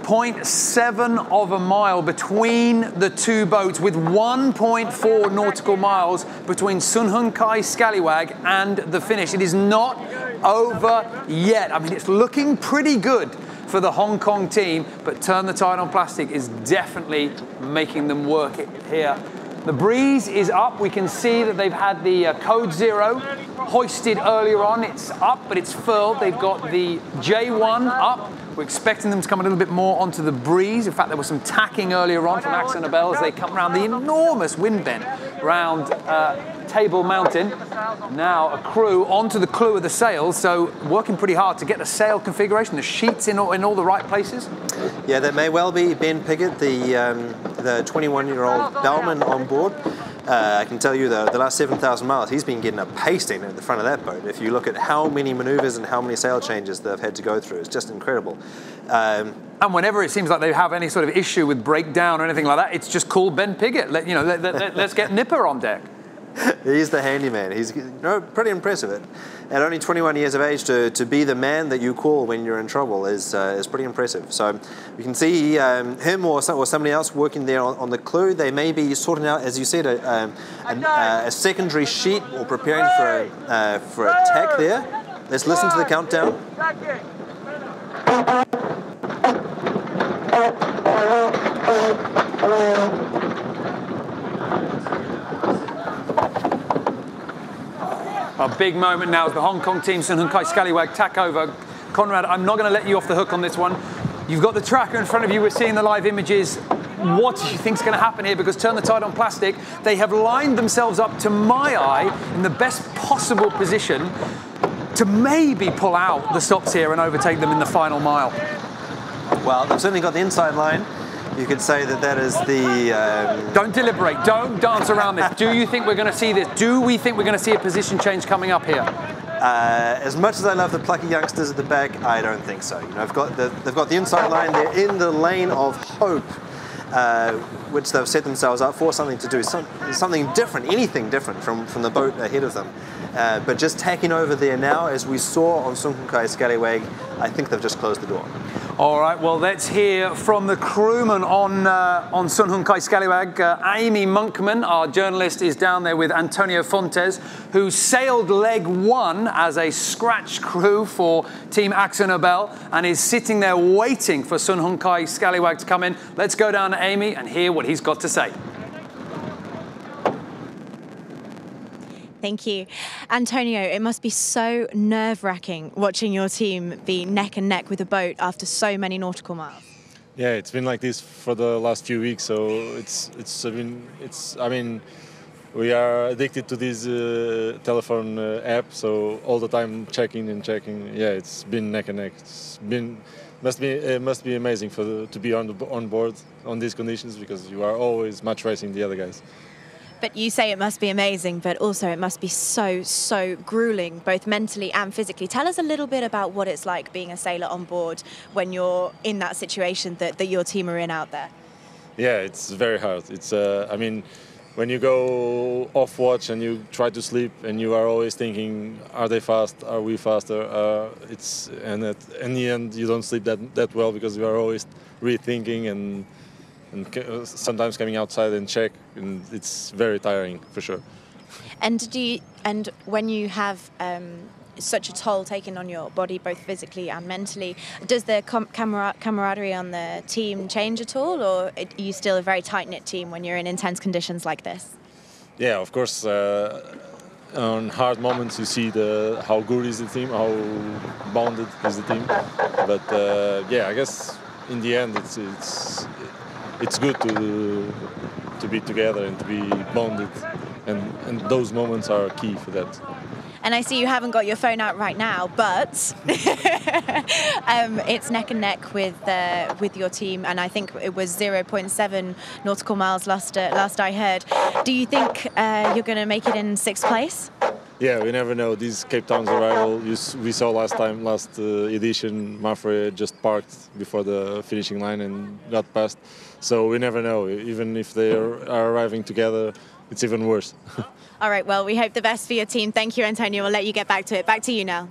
0.7 of a mile between the 2 boats, with 1.4 nautical miles between Sun Hunkai Scallywag and the finish. It is not over yet. I mean, it's looking pretty good for the Hong Kong team, but Turn the Tide on Plastic is definitely making them work it here. The breeze is up. We can see that they've had the code 0 hoisted earlier on. It's up, but it's furled. They've got the J1 up. We're expecting them to come a little bit more onto the breeze. In fact, there was some tacking earlier on from Akzonobel as they come around the enormous wind bend around Table Mountain. Now a crew onto the clue of the sails, so working pretty hard to get the sail configuration, the sheets in all the right places. Yeah, that may well be Ben Piggott, the 21-year-old bellman on board. I can tell you the last 7,000 miles, he's been getting a pasting at the front of that boat. If you look at how many maneuvers and how many sail changes they've had to go through, it's just incredible. And whenever it seems like they have any sort of issue with breakdown or anything like that, it's just call Ben Piggott. Let's get Nipper on deck. He's the handyman. He's pretty impressive. At only 21 years of age, to be the man that you call when you're in trouble is pretty impressive. So you can see him or somebody else working there on the clue. They may be sorting out, as you said, a secondary sheet or preparing for a tack there. Let's listen to the countdown. A big moment now as the Hong Kong team, Sun Hung Kai Scallywag, tack over. Conrad, I'm not going to let you off the hook on this one. You've got the tracker in front of you. We're seeing the live images. What do you think's going to happen here? Because turn the tide on plastic. They have lined themselves up, to my eye, in the best possible position to maybe pull out the stops here and overtake them in the final mile. Well, they've certainly got the inside line. You could say that is the... Don't deliberate. Don't dance around this. Do you think we're going to see this? Do we think we're going to see a position change coming up here? As much as I love the plucky youngsters at the back, I don't think so. You know, they've got the inside line. They're in the lane of hope, which they've set themselves up for, something to do, something different, anything different from the boat ahead of them. But just tacking over there now, as we saw on Sun Hung Kai Scallywag, I think they've just closed the door. All right, well, let's hear from the crewman on Sun Hung Kai Scallywag. Amy Monkman, our journalist, is down there with Antonio Fontes, who sailed leg one as a scratch crew for Team Akzonobel and is sitting there waiting for Sun Hung Kai Scallywag to come in. Let's go down to Amy and hear what he's got to say. Thank you. Antonio, it must be so nerve-wracking watching your team be neck and neck with a boat after so many nautical miles. Yeah, it's been like this for the last few weeks, so I mean, we are addicted to this telephone app, so all the time checking and checking. Yeah, it's been neck and neck. It must be amazing to be on board on these conditions, because you are always match racing the other guys. But you say it must be amazing, but also it must be so grueling, both mentally and physically. Tell us a little bit about what it's like being a sailor on board when you're in that situation that your team are in out there. Yeah, it's very hard. It's I mean, when you go off watch and you try to sleep and you are always thinking, are they fast? Are we faster? In the end you don't sleep that well, because you are always rethinking and sometimes coming outside and check, and it's very tiring for sure. And when you have such a toll taken on your body, both physically and mentally, does the camaraderie on the team change at all, or are you still a very tight-knit team when you're in intense conditions like this? Yeah, of course. On hard moments you see how good is the team, how bonded is the team. But yeah, I guess in the end it's good to be together and to be bonded, and those moments are key for that. And I see you haven't got your phone out right now, but it's neck and neck with your team, and I think it was 0.7 nautical miles last I heard. Do you think you're going to make it in 6th place? Yeah, we never know. This Cape Town's arrival, we saw last edition, Mafre just parked before the finishing line and got past. So we never know. Even if they are arriving together, it's even worse. All right, well, we hope the best for your team. Thank you, Antonio. We'll let you get back to it. Back to you now.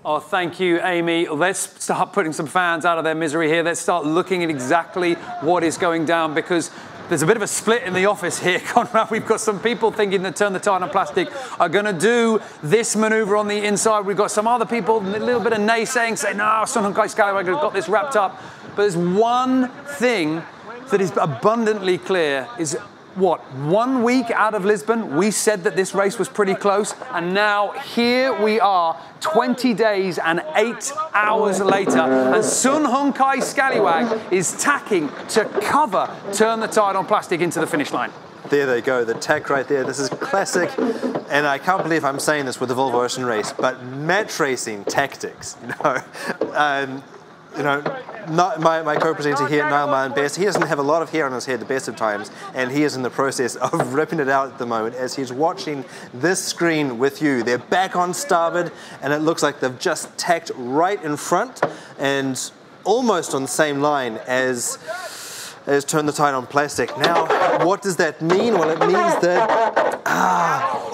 Oh, thank you, Amy. Let's start putting some fans out of their misery here. Let's start looking at exactly what is going down, because there's a bit of a split in the office here, Conrad. We've got some people thinking that Turn the Tide on Plastic are going to do this manoeuvre on the inside. We've got some other people, a little bit of naysaying, saying, no, Sun Hung Kai Scallywag has got this wrapped up. But there's one thing that is abundantly clear, is what, 1 week out of Lisbon, we said that this race was pretty close, and now here we are, 20 days and 8 hours later, and Sun Hung Kai Scallywag is tacking to cover Turn the Tide on Plastic into the finish line. There they go, the tack right there. This is classic, and I can't believe I'm saying this with the Volvo Ocean Race, but match racing tactics, not my co-presenter here, Niall Martin Best, he doesn't have a lot of hair on his head the best of times, and he is in the process of ripping it out at the moment as he's watching this screen with you. They're back on starboard, and it looks like they've just tacked right in front and almost on the same line as Turn the Tide on Plastic. Now, what does that mean? Well, it means that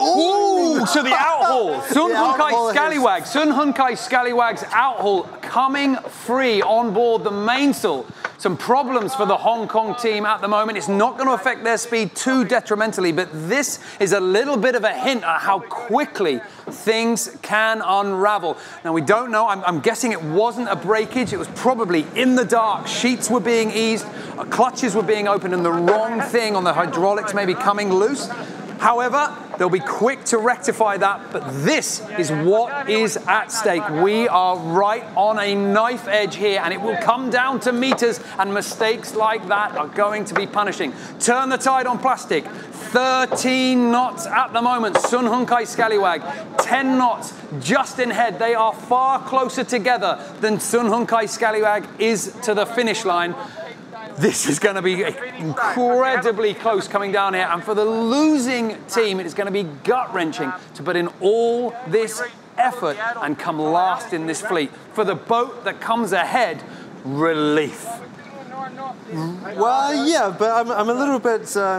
Ooh, so the outhaul. Sun Hunkai Scallywag. Sun Hunkai Scallywag's outhaul coming free on board the mainsail. Some problems for the Hong Kong team at the moment. It's not going to affect their speed too detrimentally, but this is a little bit of a hint at how quickly things can unravel. Now, we don't know. I'm guessing it wasn't a breakage. It was probably in the dark. Sheets were being eased, clutches were being opened, and the wrong thing on the hydraulics may be coming loose. However, they'll be quick to rectify that, but this is what is at stake. We are right on a knife edge here, and it will come down to meters, and mistakes like that are going to be punishing. Turn the tide on plastic. 13 knots at the moment. Sun Hunkai Scallywag, 10 knots just in head. They are far closer together than Sun Hunkai Scallywag is to the finish line. This is going to be incredibly close coming down here. And for the losing team, it is going to be gut-wrenching to put in all this effort and come last in this fleet. For the boat that comes ahead, relief. Well, yeah, but I'm a little bit, a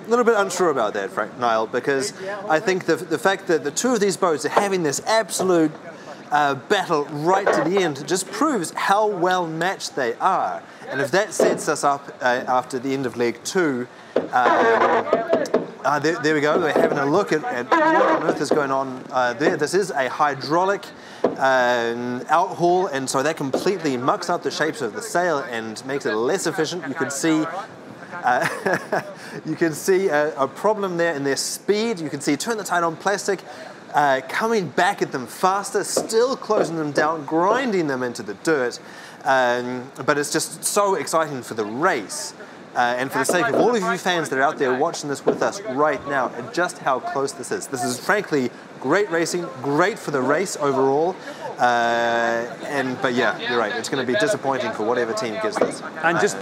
little bit unsure about that, Niall, because I think the fact that the two of these boats are having this absolute battle right to the end just proves how well matched they are. And if that sets us up after the end of leg 2, there we go. We're having a look at what on earth is going on there. This is a hydraulic outhaul, and so that completely mucks up the shapes of the sail and makes it less efficient. You can see a problem there in their speed. You can see turn the tide on plastic. Coming back at them faster, still closing them down, grinding them into the dirt. But it's just so exciting for the race. And for the sake of all of you fans that are out there watching this with us right now, and just how close this is. This is frankly great racing, great for the race overall. But yeah, you're right. It's going to be disappointing for whatever team gets this. And just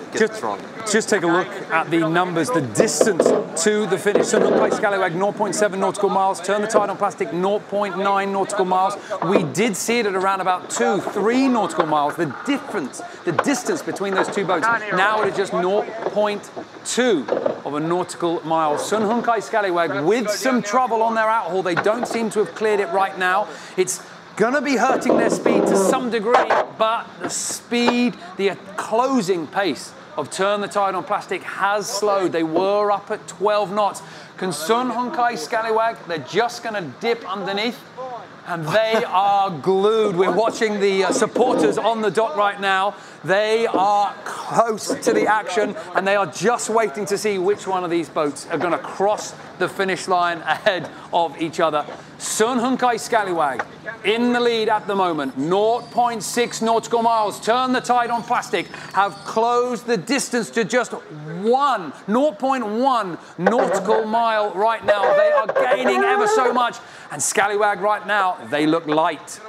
take a look at the numbers, the distance to the finish. Sun Hunkai Scallywag 0.7 nautical miles. Turn the tide on plastic 0.9 nautical miles. We did see it at around about 2-3 nautical miles. The difference, the distance between those two boats. Now it is just 0.2 of a nautical mile. Sun Hunkai Scallywag with some trouble on their outhaul. They don't seem to have cleared it right now. It's going to be hurting their speed to some degree, but the speed, the closing pace of Turn the Tide on Plastic has slowed. They were up at 12 knots. Can Sun Hunkai Scallywag, they're just going to dip underneath, and they are glued. We're watching the supporters on the dock right now. They are close to the action, and they are just waiting to see which one of these boats are going to cross the finish line ahead of each other. Sun Hunkai Scallywag in the lead at the moment, 0.6 nautical miles. Turn the Tide on Plastic have closed the distance to just 0.1 nautical mile right now. They are gaining ever so much, and Scallywag right now, they look light.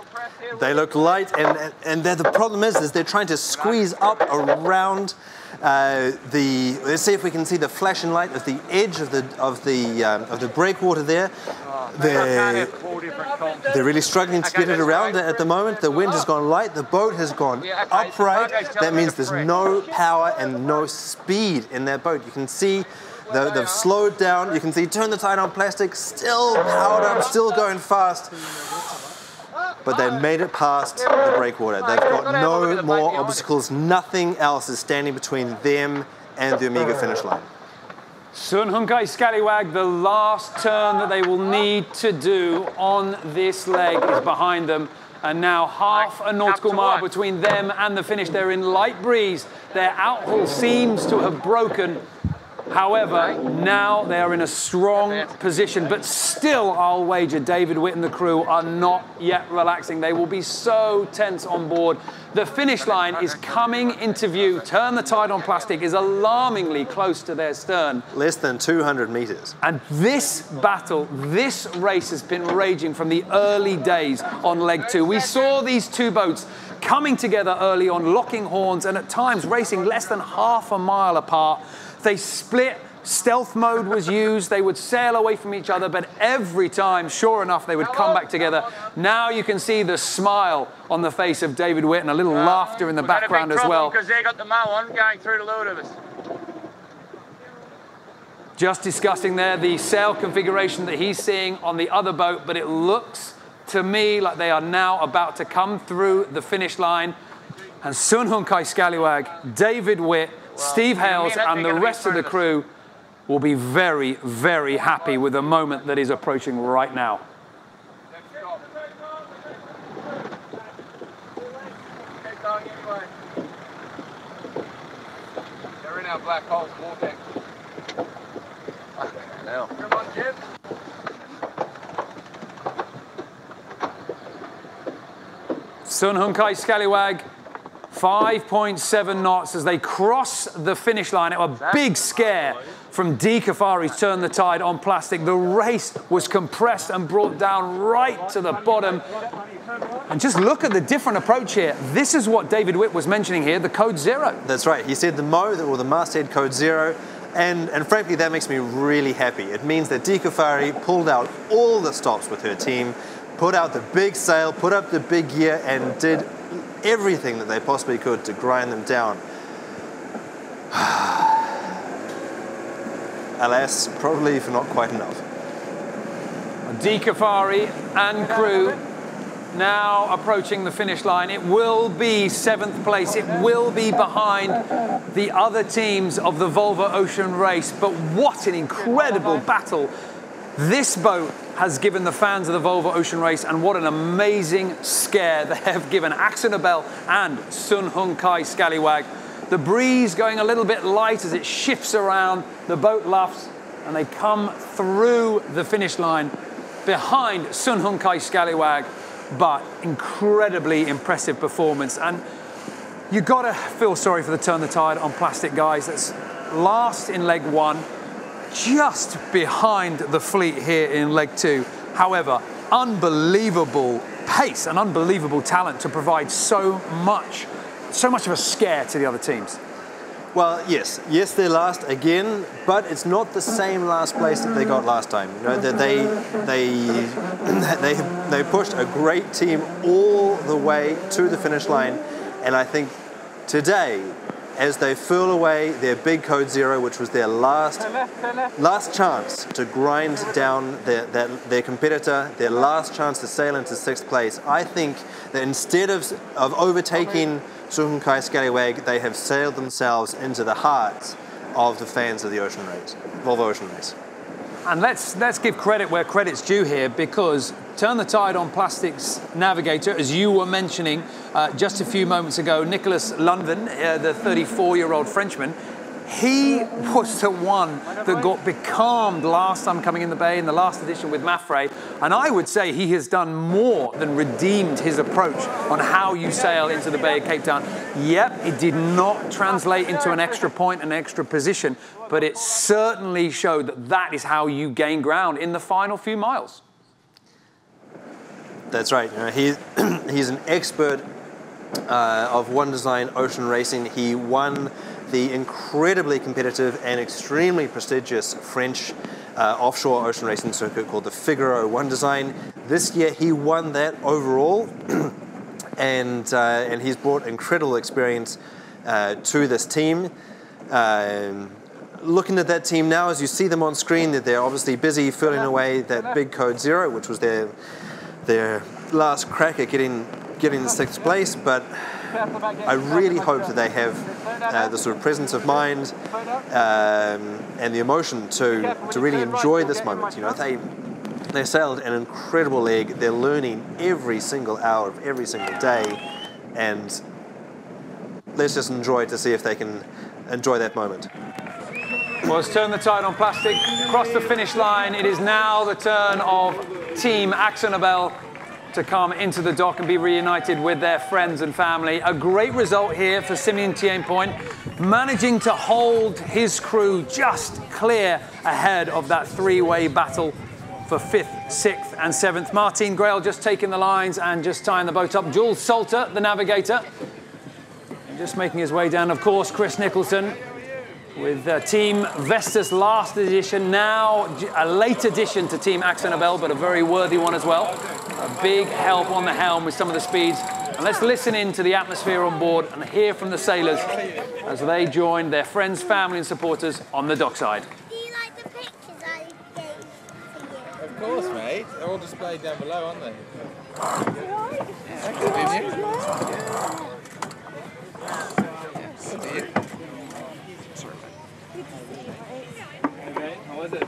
They look light, and the problem is they're trying to squeeze up around let's see if we can see the flashing light of the edge of the breakwater there. They're really struggling to get it around at the moment. The wind has gone light, the boat has gone upright. That means there's no power and no speed in that boat. You can see they've slowed down. You can see Turn the Tide on Plastic, still powered up, still going fast. But they made it past the breakwater. They've got no more obstacles. Nothing else is standing between them and the Omega finish line. Sun Hunkai Scallywag, the last turn that they will need to do on this leg is behind them. And now half a nautical mile between them and the finish. They're in light breeze. Their outhaul seems to have broken. However, now they are in a strong position, but still, I'll wager David Witt and the crew are not yet relaxing. They will be so tense on board. The finish line is coming into view. Turn the Tide on Plastic is alarmingly close to their stern. Less than 200 meters. And this battle, this race has been raging from the early days on leg 2. We saw these two boats coming together early on, locking horns, and at times racing less than half a mile apart. They split, stealth mode was used, they would sail away from each other, but every time, sure enough, they would come back together. Now you can see the smile on the face of David Witt and a little laughter in the background as well. Because they got the mow on going through the load of us. Just discussing there the sail configuration that he's seeing on the other boat, but it looks to me like they are now about to come through the finish line. And Sun Hun Kai Scallywag, David Witt, Steve Hales, and the rest of the crew will be very, very happy with the moment that is approaching right now. They're in our black holes, vortex. Now. Come on, Jim. Sun Hun Kai Scallywag, 5.7 knots as they cross the finish line. It was a big scare from D. Kafari's Turn the Tide on Plastic. The race was compressed and brought down right to the bottom. And just look at the different approach here. This is what David Witt was mentioning here, the code 0. That's right. He said the MO, or the masthead code 0. And frankly, that makes me really happy. It means that D. Kafari pulled out all the stops with her team, put out the big sail, put up the big gear, and did everything that they possibly could to grind them down. Alas, probably for not quite enough. D. Kafari and crew now approaching the finish line. It will be 7th place. It will be behind the other teams of the Volvo Ocean Race. But what an incredible battle this boat has given the fans of the Volvo Ocean Race, and what an amazing scare they have given Akzonobel and Sun Hun Kai Scallywag. The breeze going a little bit light as it shifts around, the boat luffs, and they come through the finish line behind Sun Hun Kai Scallywag. But incredibly impressive performance. And you've got to feel sorry for the Turn the Tide on Plastic guys. That's last in leg 1, just behind the fleet here in leg 2. However, unbelievable pace and unbelievable talent to provide so much of a scare to the other teams. Well, yes, they're last again, but it's not the same last place that they got last time. You know, they pushed a great team all the way to the finish line, and I think today, as they furl away their big code 0, which was their last chance to grind down their competitor, their last chance to sail into 6th place, I think that instead of overtaking Sun Hun Kai Scallywag, they have sailed themselves into the hearts of the fans of the Ocean Race, Volvo Ocean Race. And let's give credit where credit's due here, because Turn the Tide on Plastic's navigator, as you were mentioning just a few moments ago, Nicolas Lundven, the 34-year-old Frenchman, he was the one that got becalmed last time coming in the bay in the last edition with Mafre. And I would say he has done more than redeemed his approach on how you sail into the Bay of Cape Town. Yep, it did not translate into an extra point, an extra position, but it certainly showed that that is how you gain ground in the final few miles. That's right. You know, he's an expert of one design ocean racing. He won the incredibly competitive and extremely prestigious French offshore ocean racing circuit called the Figaro One Design. This year he won that overall, and he's brought incredible experience to this team. Looking at that team now, as you see them on screen, that they're obviously busy filling away that big code 0, which was their last crack at getting the 6th place, but I really hope that they have the sort of presence of mind and the emotion to really enjoy this moment. You know, they sailed an incredible leg. They're learning every single hour of every single day, and let's just enjoy it to see if they can enjoy that moment. Well, let's Turn the Tide on Plastic across the finish line. It is now the turn of Team Akzonobel to come into the dock and be reunited with their friends and family. A great result here for Simeon Tienpoint, managing to hold his crew just clear ahead of that 3-way battle for 5th, 6th and 7th. Martin Grail just taking the lines and just tying the boat up. Jules Salter, the navigator, and just making his way down. Of course, Chris Nicholson with Team Vestas last edition, now a late addition to Team Akzonobel, but a very worthy one as well. A big help on the helm with some of the speeds. And let's listen into the atmosphere on board and hear from the sailors as they join their friends, family and supporters on the dockside. Do you like the course, mate. They're all displayed down below, aren't they? Okay, how was it?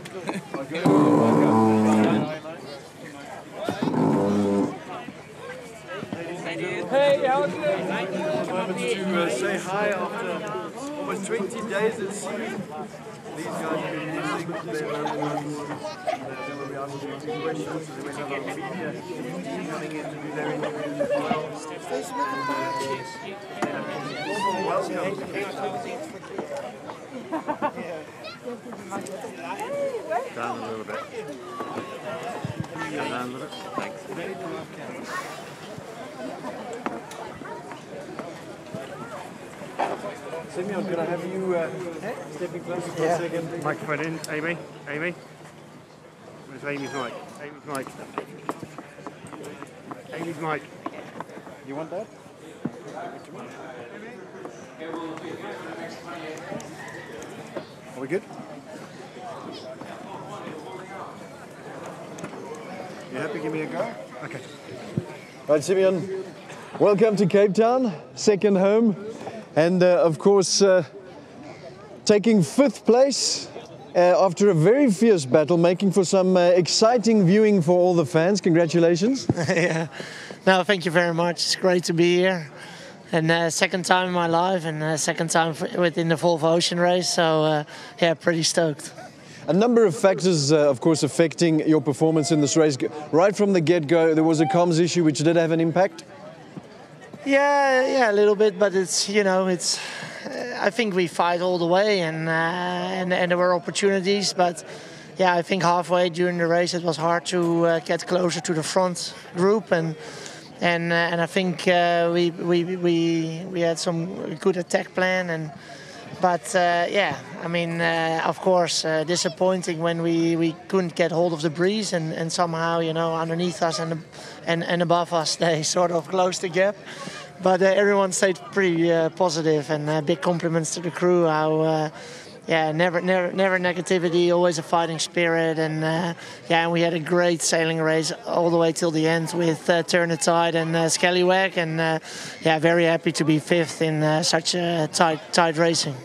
Hey, how is it? Moment to say hi after almost 20 days at sea. These guys have been missing their loved ones. They will be asking questions, so they will have our media team coming in to do their interviews as well. Welcome to Cape Town. Down a little bit. Down a little bit. Thanks. Simeon, could I have you stepping closer for a second? Microphone in. Amy? Amy? Where's Amy's mic? Amy's mic. Amy's mic. You want that? Are we good? You happy? Give me a go? Okay. Right, Simeon, welcome to Cape Town, second home. And of course, taking 5th place after a very fierce battle, making for some exciting viewing for all the fans. Congratulations. Yeah. No, thank you very much. It's great to be here. And second time in my life and second time within the Volvo Ocean Race. So, yeah, pretty stoked. A number of factors, of course, affecting your performance in this race. Right from the get-go, there was a comms issue which did have an impact. Yeah, a little bit, but it's, you know, it's. I think we fight all the way, and there were opportunities, but yeah, I think halfway during the race it was hard to get closer to the front group, and I think we had some good attack plan, but yeah, I mean, of course, disappointing when we couldn't get hold of the breeze, and somehow, you know, underneath us and above us they sort of closed the gap. But everyone stayed pretty positive, and big compliments to the crew. How yeah, never negativity, always a fighting spirit, and yeah, and we had a great sailing race all the way till the end with Turn the Tide and Scallywag, and yeah, very happy to be 5th in such a tight racing.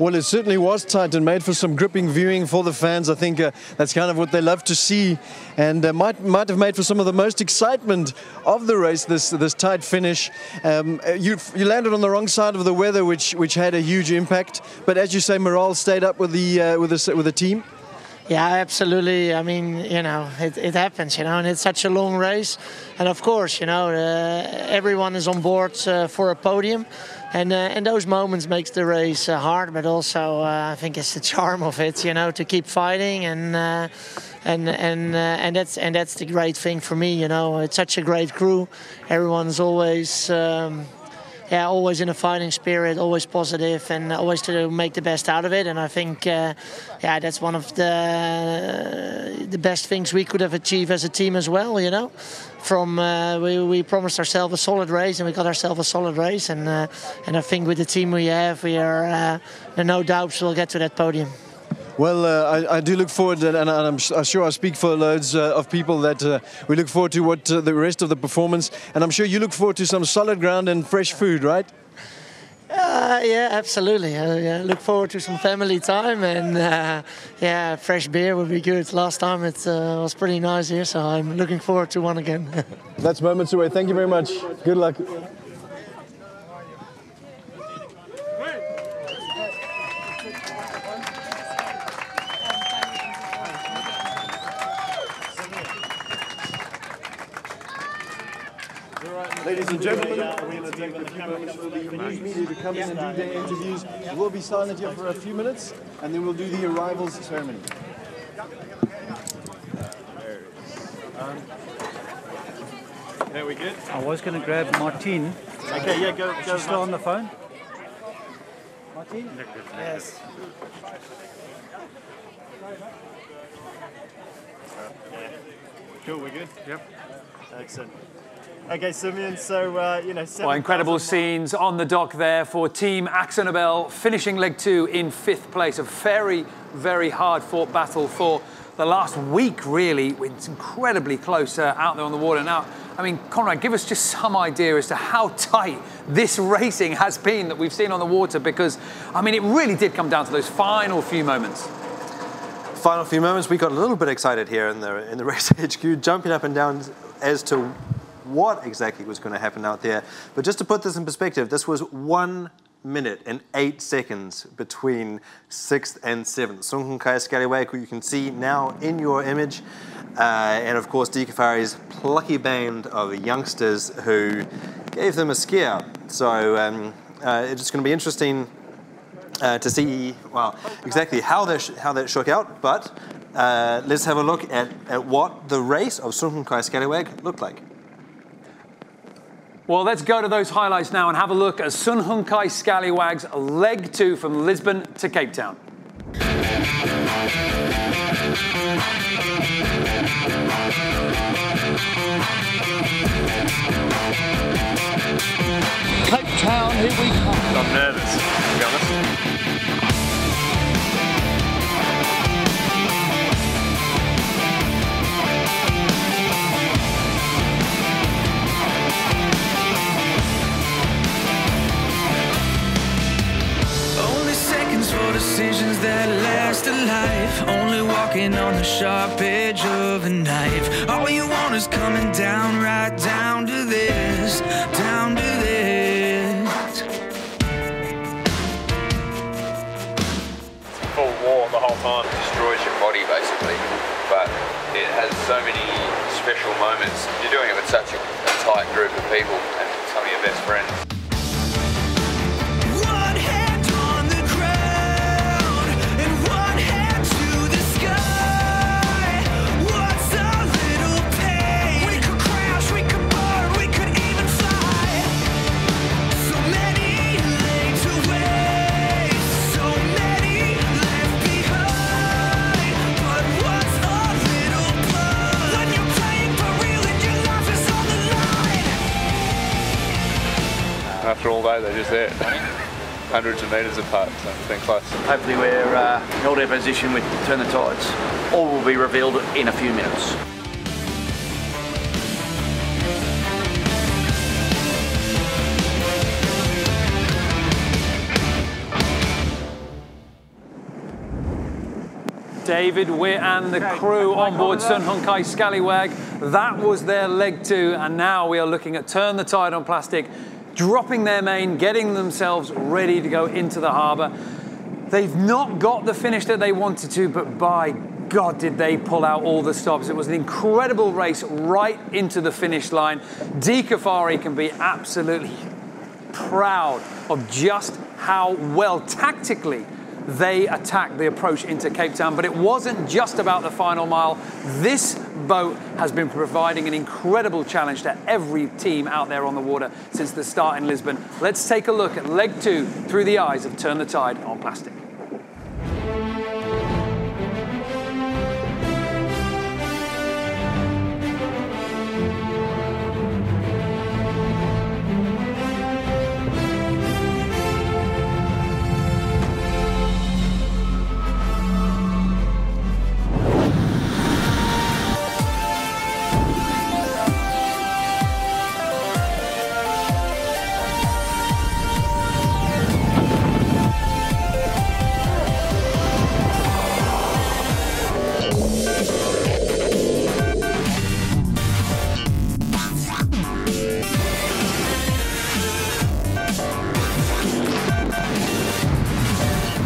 Well, it certainly was tight and made for some gripping viewing for the fans. I think that's kind of what they love to see, and might have made for some of the most excitement of the race. This tight finish. You landed on the wrong side of the weather, which had a huge impact. But as you say, morale stayed up with the team. Yeah, absolutely. I mean, you know, it happens, you know, and it's such a long race. And of course, you know, everyone is on board for a podium. And those moments makes the race hard, but also I think it's the charm of it, you know, to keep fighting, and that's the great thing for me, you know. It's such a great crew. Everyone's always always in a fighting spirit, always positive, and always to make the best out of it. And I think that's one of the best things we could have achieved as a team as well, you know. From we promised ourselves a solid race, and we got ourselves a solid race, and I think with the team we have, we are no doubts we'll get to that podium. Well, I do look forward, and I'm sure I speak for loads of people, that we look forward to what the rest of the performance, and I'm sure you look forward to some solid ground and fresh food, right? Yeah, absolutely. Look forward to some family time, and yeah, fresh beer would be good. Last time it was pretty nice here, so I'm looking forward to one again. That's moments away. Thank you very much. Good luck. Ladies and gentlemen, we're going to take a few moments for the news media to come in and do their interviews. We'll be silent here for a few minutes, and then we'll do the arrivals ceremony. There we good. I was going to grab Martine. Okay, yeah, go. She's still on the phone. Martine? Yes. Cool, we're good? Yep. Excellent. Okay, Simeon, so, you know... Well, incredible scenes on the dock there for Team Akzonobel, finishing leg 2 in 5th place. A very, very hard-fought battle for the last week, really. It's incredibly close out there on the water. Now, I mean, Conrad, give us just some idea as to how tight this racing has been that we've seen on the water, because, I mean, it really did come down to those final few moments. Final few moments, we got a little bit excited here in the race HQ, jumping up and down as to what exactly was going to happen out there. But just to put this in perspective, this was 1 minute and 8 seconds between 6th and 7th. Sun Hung Kai Scallywag, who you can see now in your image, and of course Dikafari's plucky band of youngsters who gave them a scare. So it's going to be interesting to see, well, exactly how that shook out. But let's have a look at what the race of Sun Hung Kai Scallywag looked like. Well, let's go to those highlights now and have a look at Sun Hung Kai Scallywag's leg 2 from Lisbon to Cape Town. Cape Town, here we come. I'm nervous, to be honest. For decisions that last a life, only walking on the sharp edge of a knife. All you want is coming down, right down to this, down to this. Full war the whole time. Destroys your body basically, but it has so many special moments. You're doing it with such a tight group of people and some of your best friends. After all day, they're just there, hundreds of metres apart, so it's been close. Hopefully we're held our position with Turn the Tides. All will be revealed in a few minutes. David Witt and the crew on board Sun Hung Kai Scallywag. That was their leg 2, and now we are looking at Turn the Tide on plastic, dropping their main, getting themselves ready to go into the harbour. They've not got the finish that they wanted to, but by God, did they pull out all the stops. It was an incredible race right into the finish line. Dikafari can be absolutely proud of just how well tactically they attacked the approach into Cape Town. But it wasn't just about the final mile. This boat has been providing an incredible challenge to every team out there on the water since the start in Lisbon. Let's take a look at leg 2 through the eyes of Turn the Tide on plastic.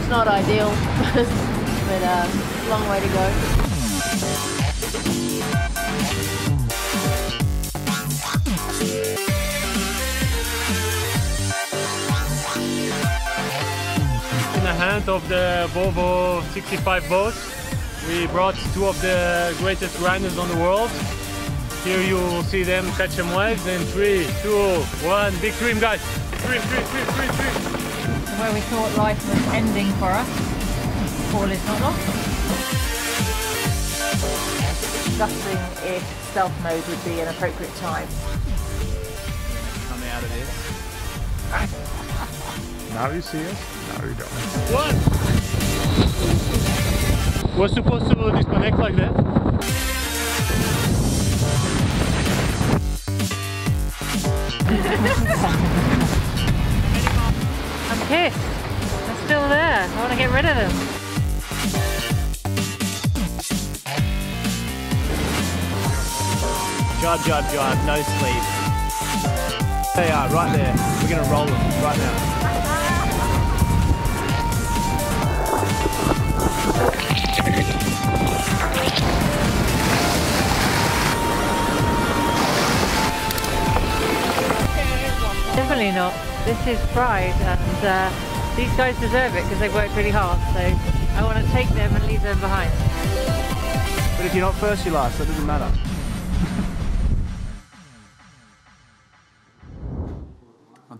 Not ideal, but long way to go. In the hand of the Volvo 65 boat, we brought 2 of the greatest grinders on the world. Here you will see them catch some waves in 3, 2, 1, big stream guys! Stream! Where we thought life was ending for us, all is not lost. Discussing if stealth mode would be an appropriate time. Coming out of this. Now you see us, now you don't. 1! We're supposed to disconnect like that. I'm pissed. They're still there. I want to get rid of them. Drive, no sleep. They are right there. We're going to roll them right now. Definitely not. This is pride, and these guys deserve it because they've worked really hard. So I want to take them and leave them behind. But if you're not first, you're last. That doesn't matter.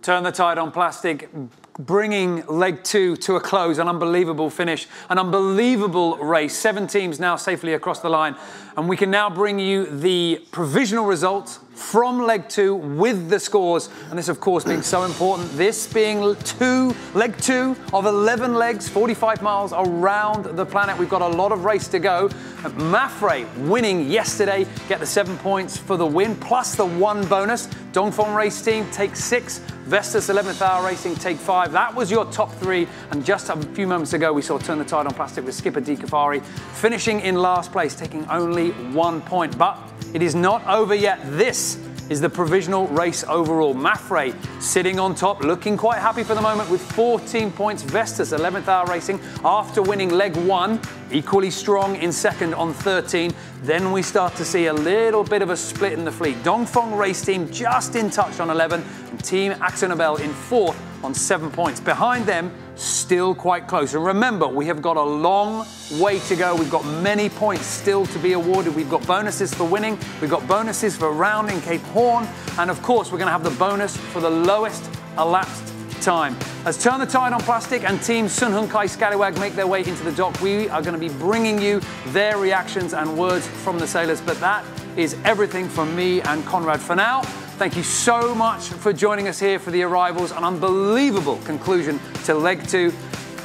Turn the Tide on Plastic, bringing leg 2 to a close. An unbelievable finish, an unbelievable race. 7 teams now safely across the line. And we can now bring you the provisional results from leg 2 with the scores. And this, of course, being so important. This being leg 2 of 11 legs, 45 miles around the planet. We've got a lot of race to go. Mafre winning yesterday, get the 7 points for the win, plus the 1 bonus. Dongfeng Race Team take 6. Vestas 11th Hour Racing take 5. That was your top 3. And just a few moments ago, we saw Turn the Tide on Plastic with skipper Di Cafari finishing in last place, taking only 1 point. But it is not over yet. This is the provisional race overall. Mafre sitting on top, looking quite happy for the moment with 14 points. Vestas 11th Hour Racing, after winning leg 1, equally strong in second on 13. Then we start to see a little bit of a split in the fleet. Dongfeng Race Team just in touch on 11, and Team Akzonobel in 4th on 7 points. Behind them, still quite close. And remember, we have got a long way to go. We've got many points still to be awarded. We've got bonuses for winning. We've got bonuses for rounding Cape Horn. And of course, we're going to have the bonus for the lowest elapsed time. As Turn the Tide on Plastic and Team Sun Hun Kai Scallywag make their way into the dock, we are going to be bringing you their reactions and words from the sailors. But that is everything from me and Conrad for now. Thank you so much for joining us here for the arrivals. An unbelievable conclusion to leg 2.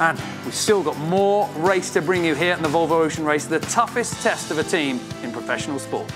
And we've still got more race to bring you here at the Volvo Ocean Race, the toughest test of a team in professional sport.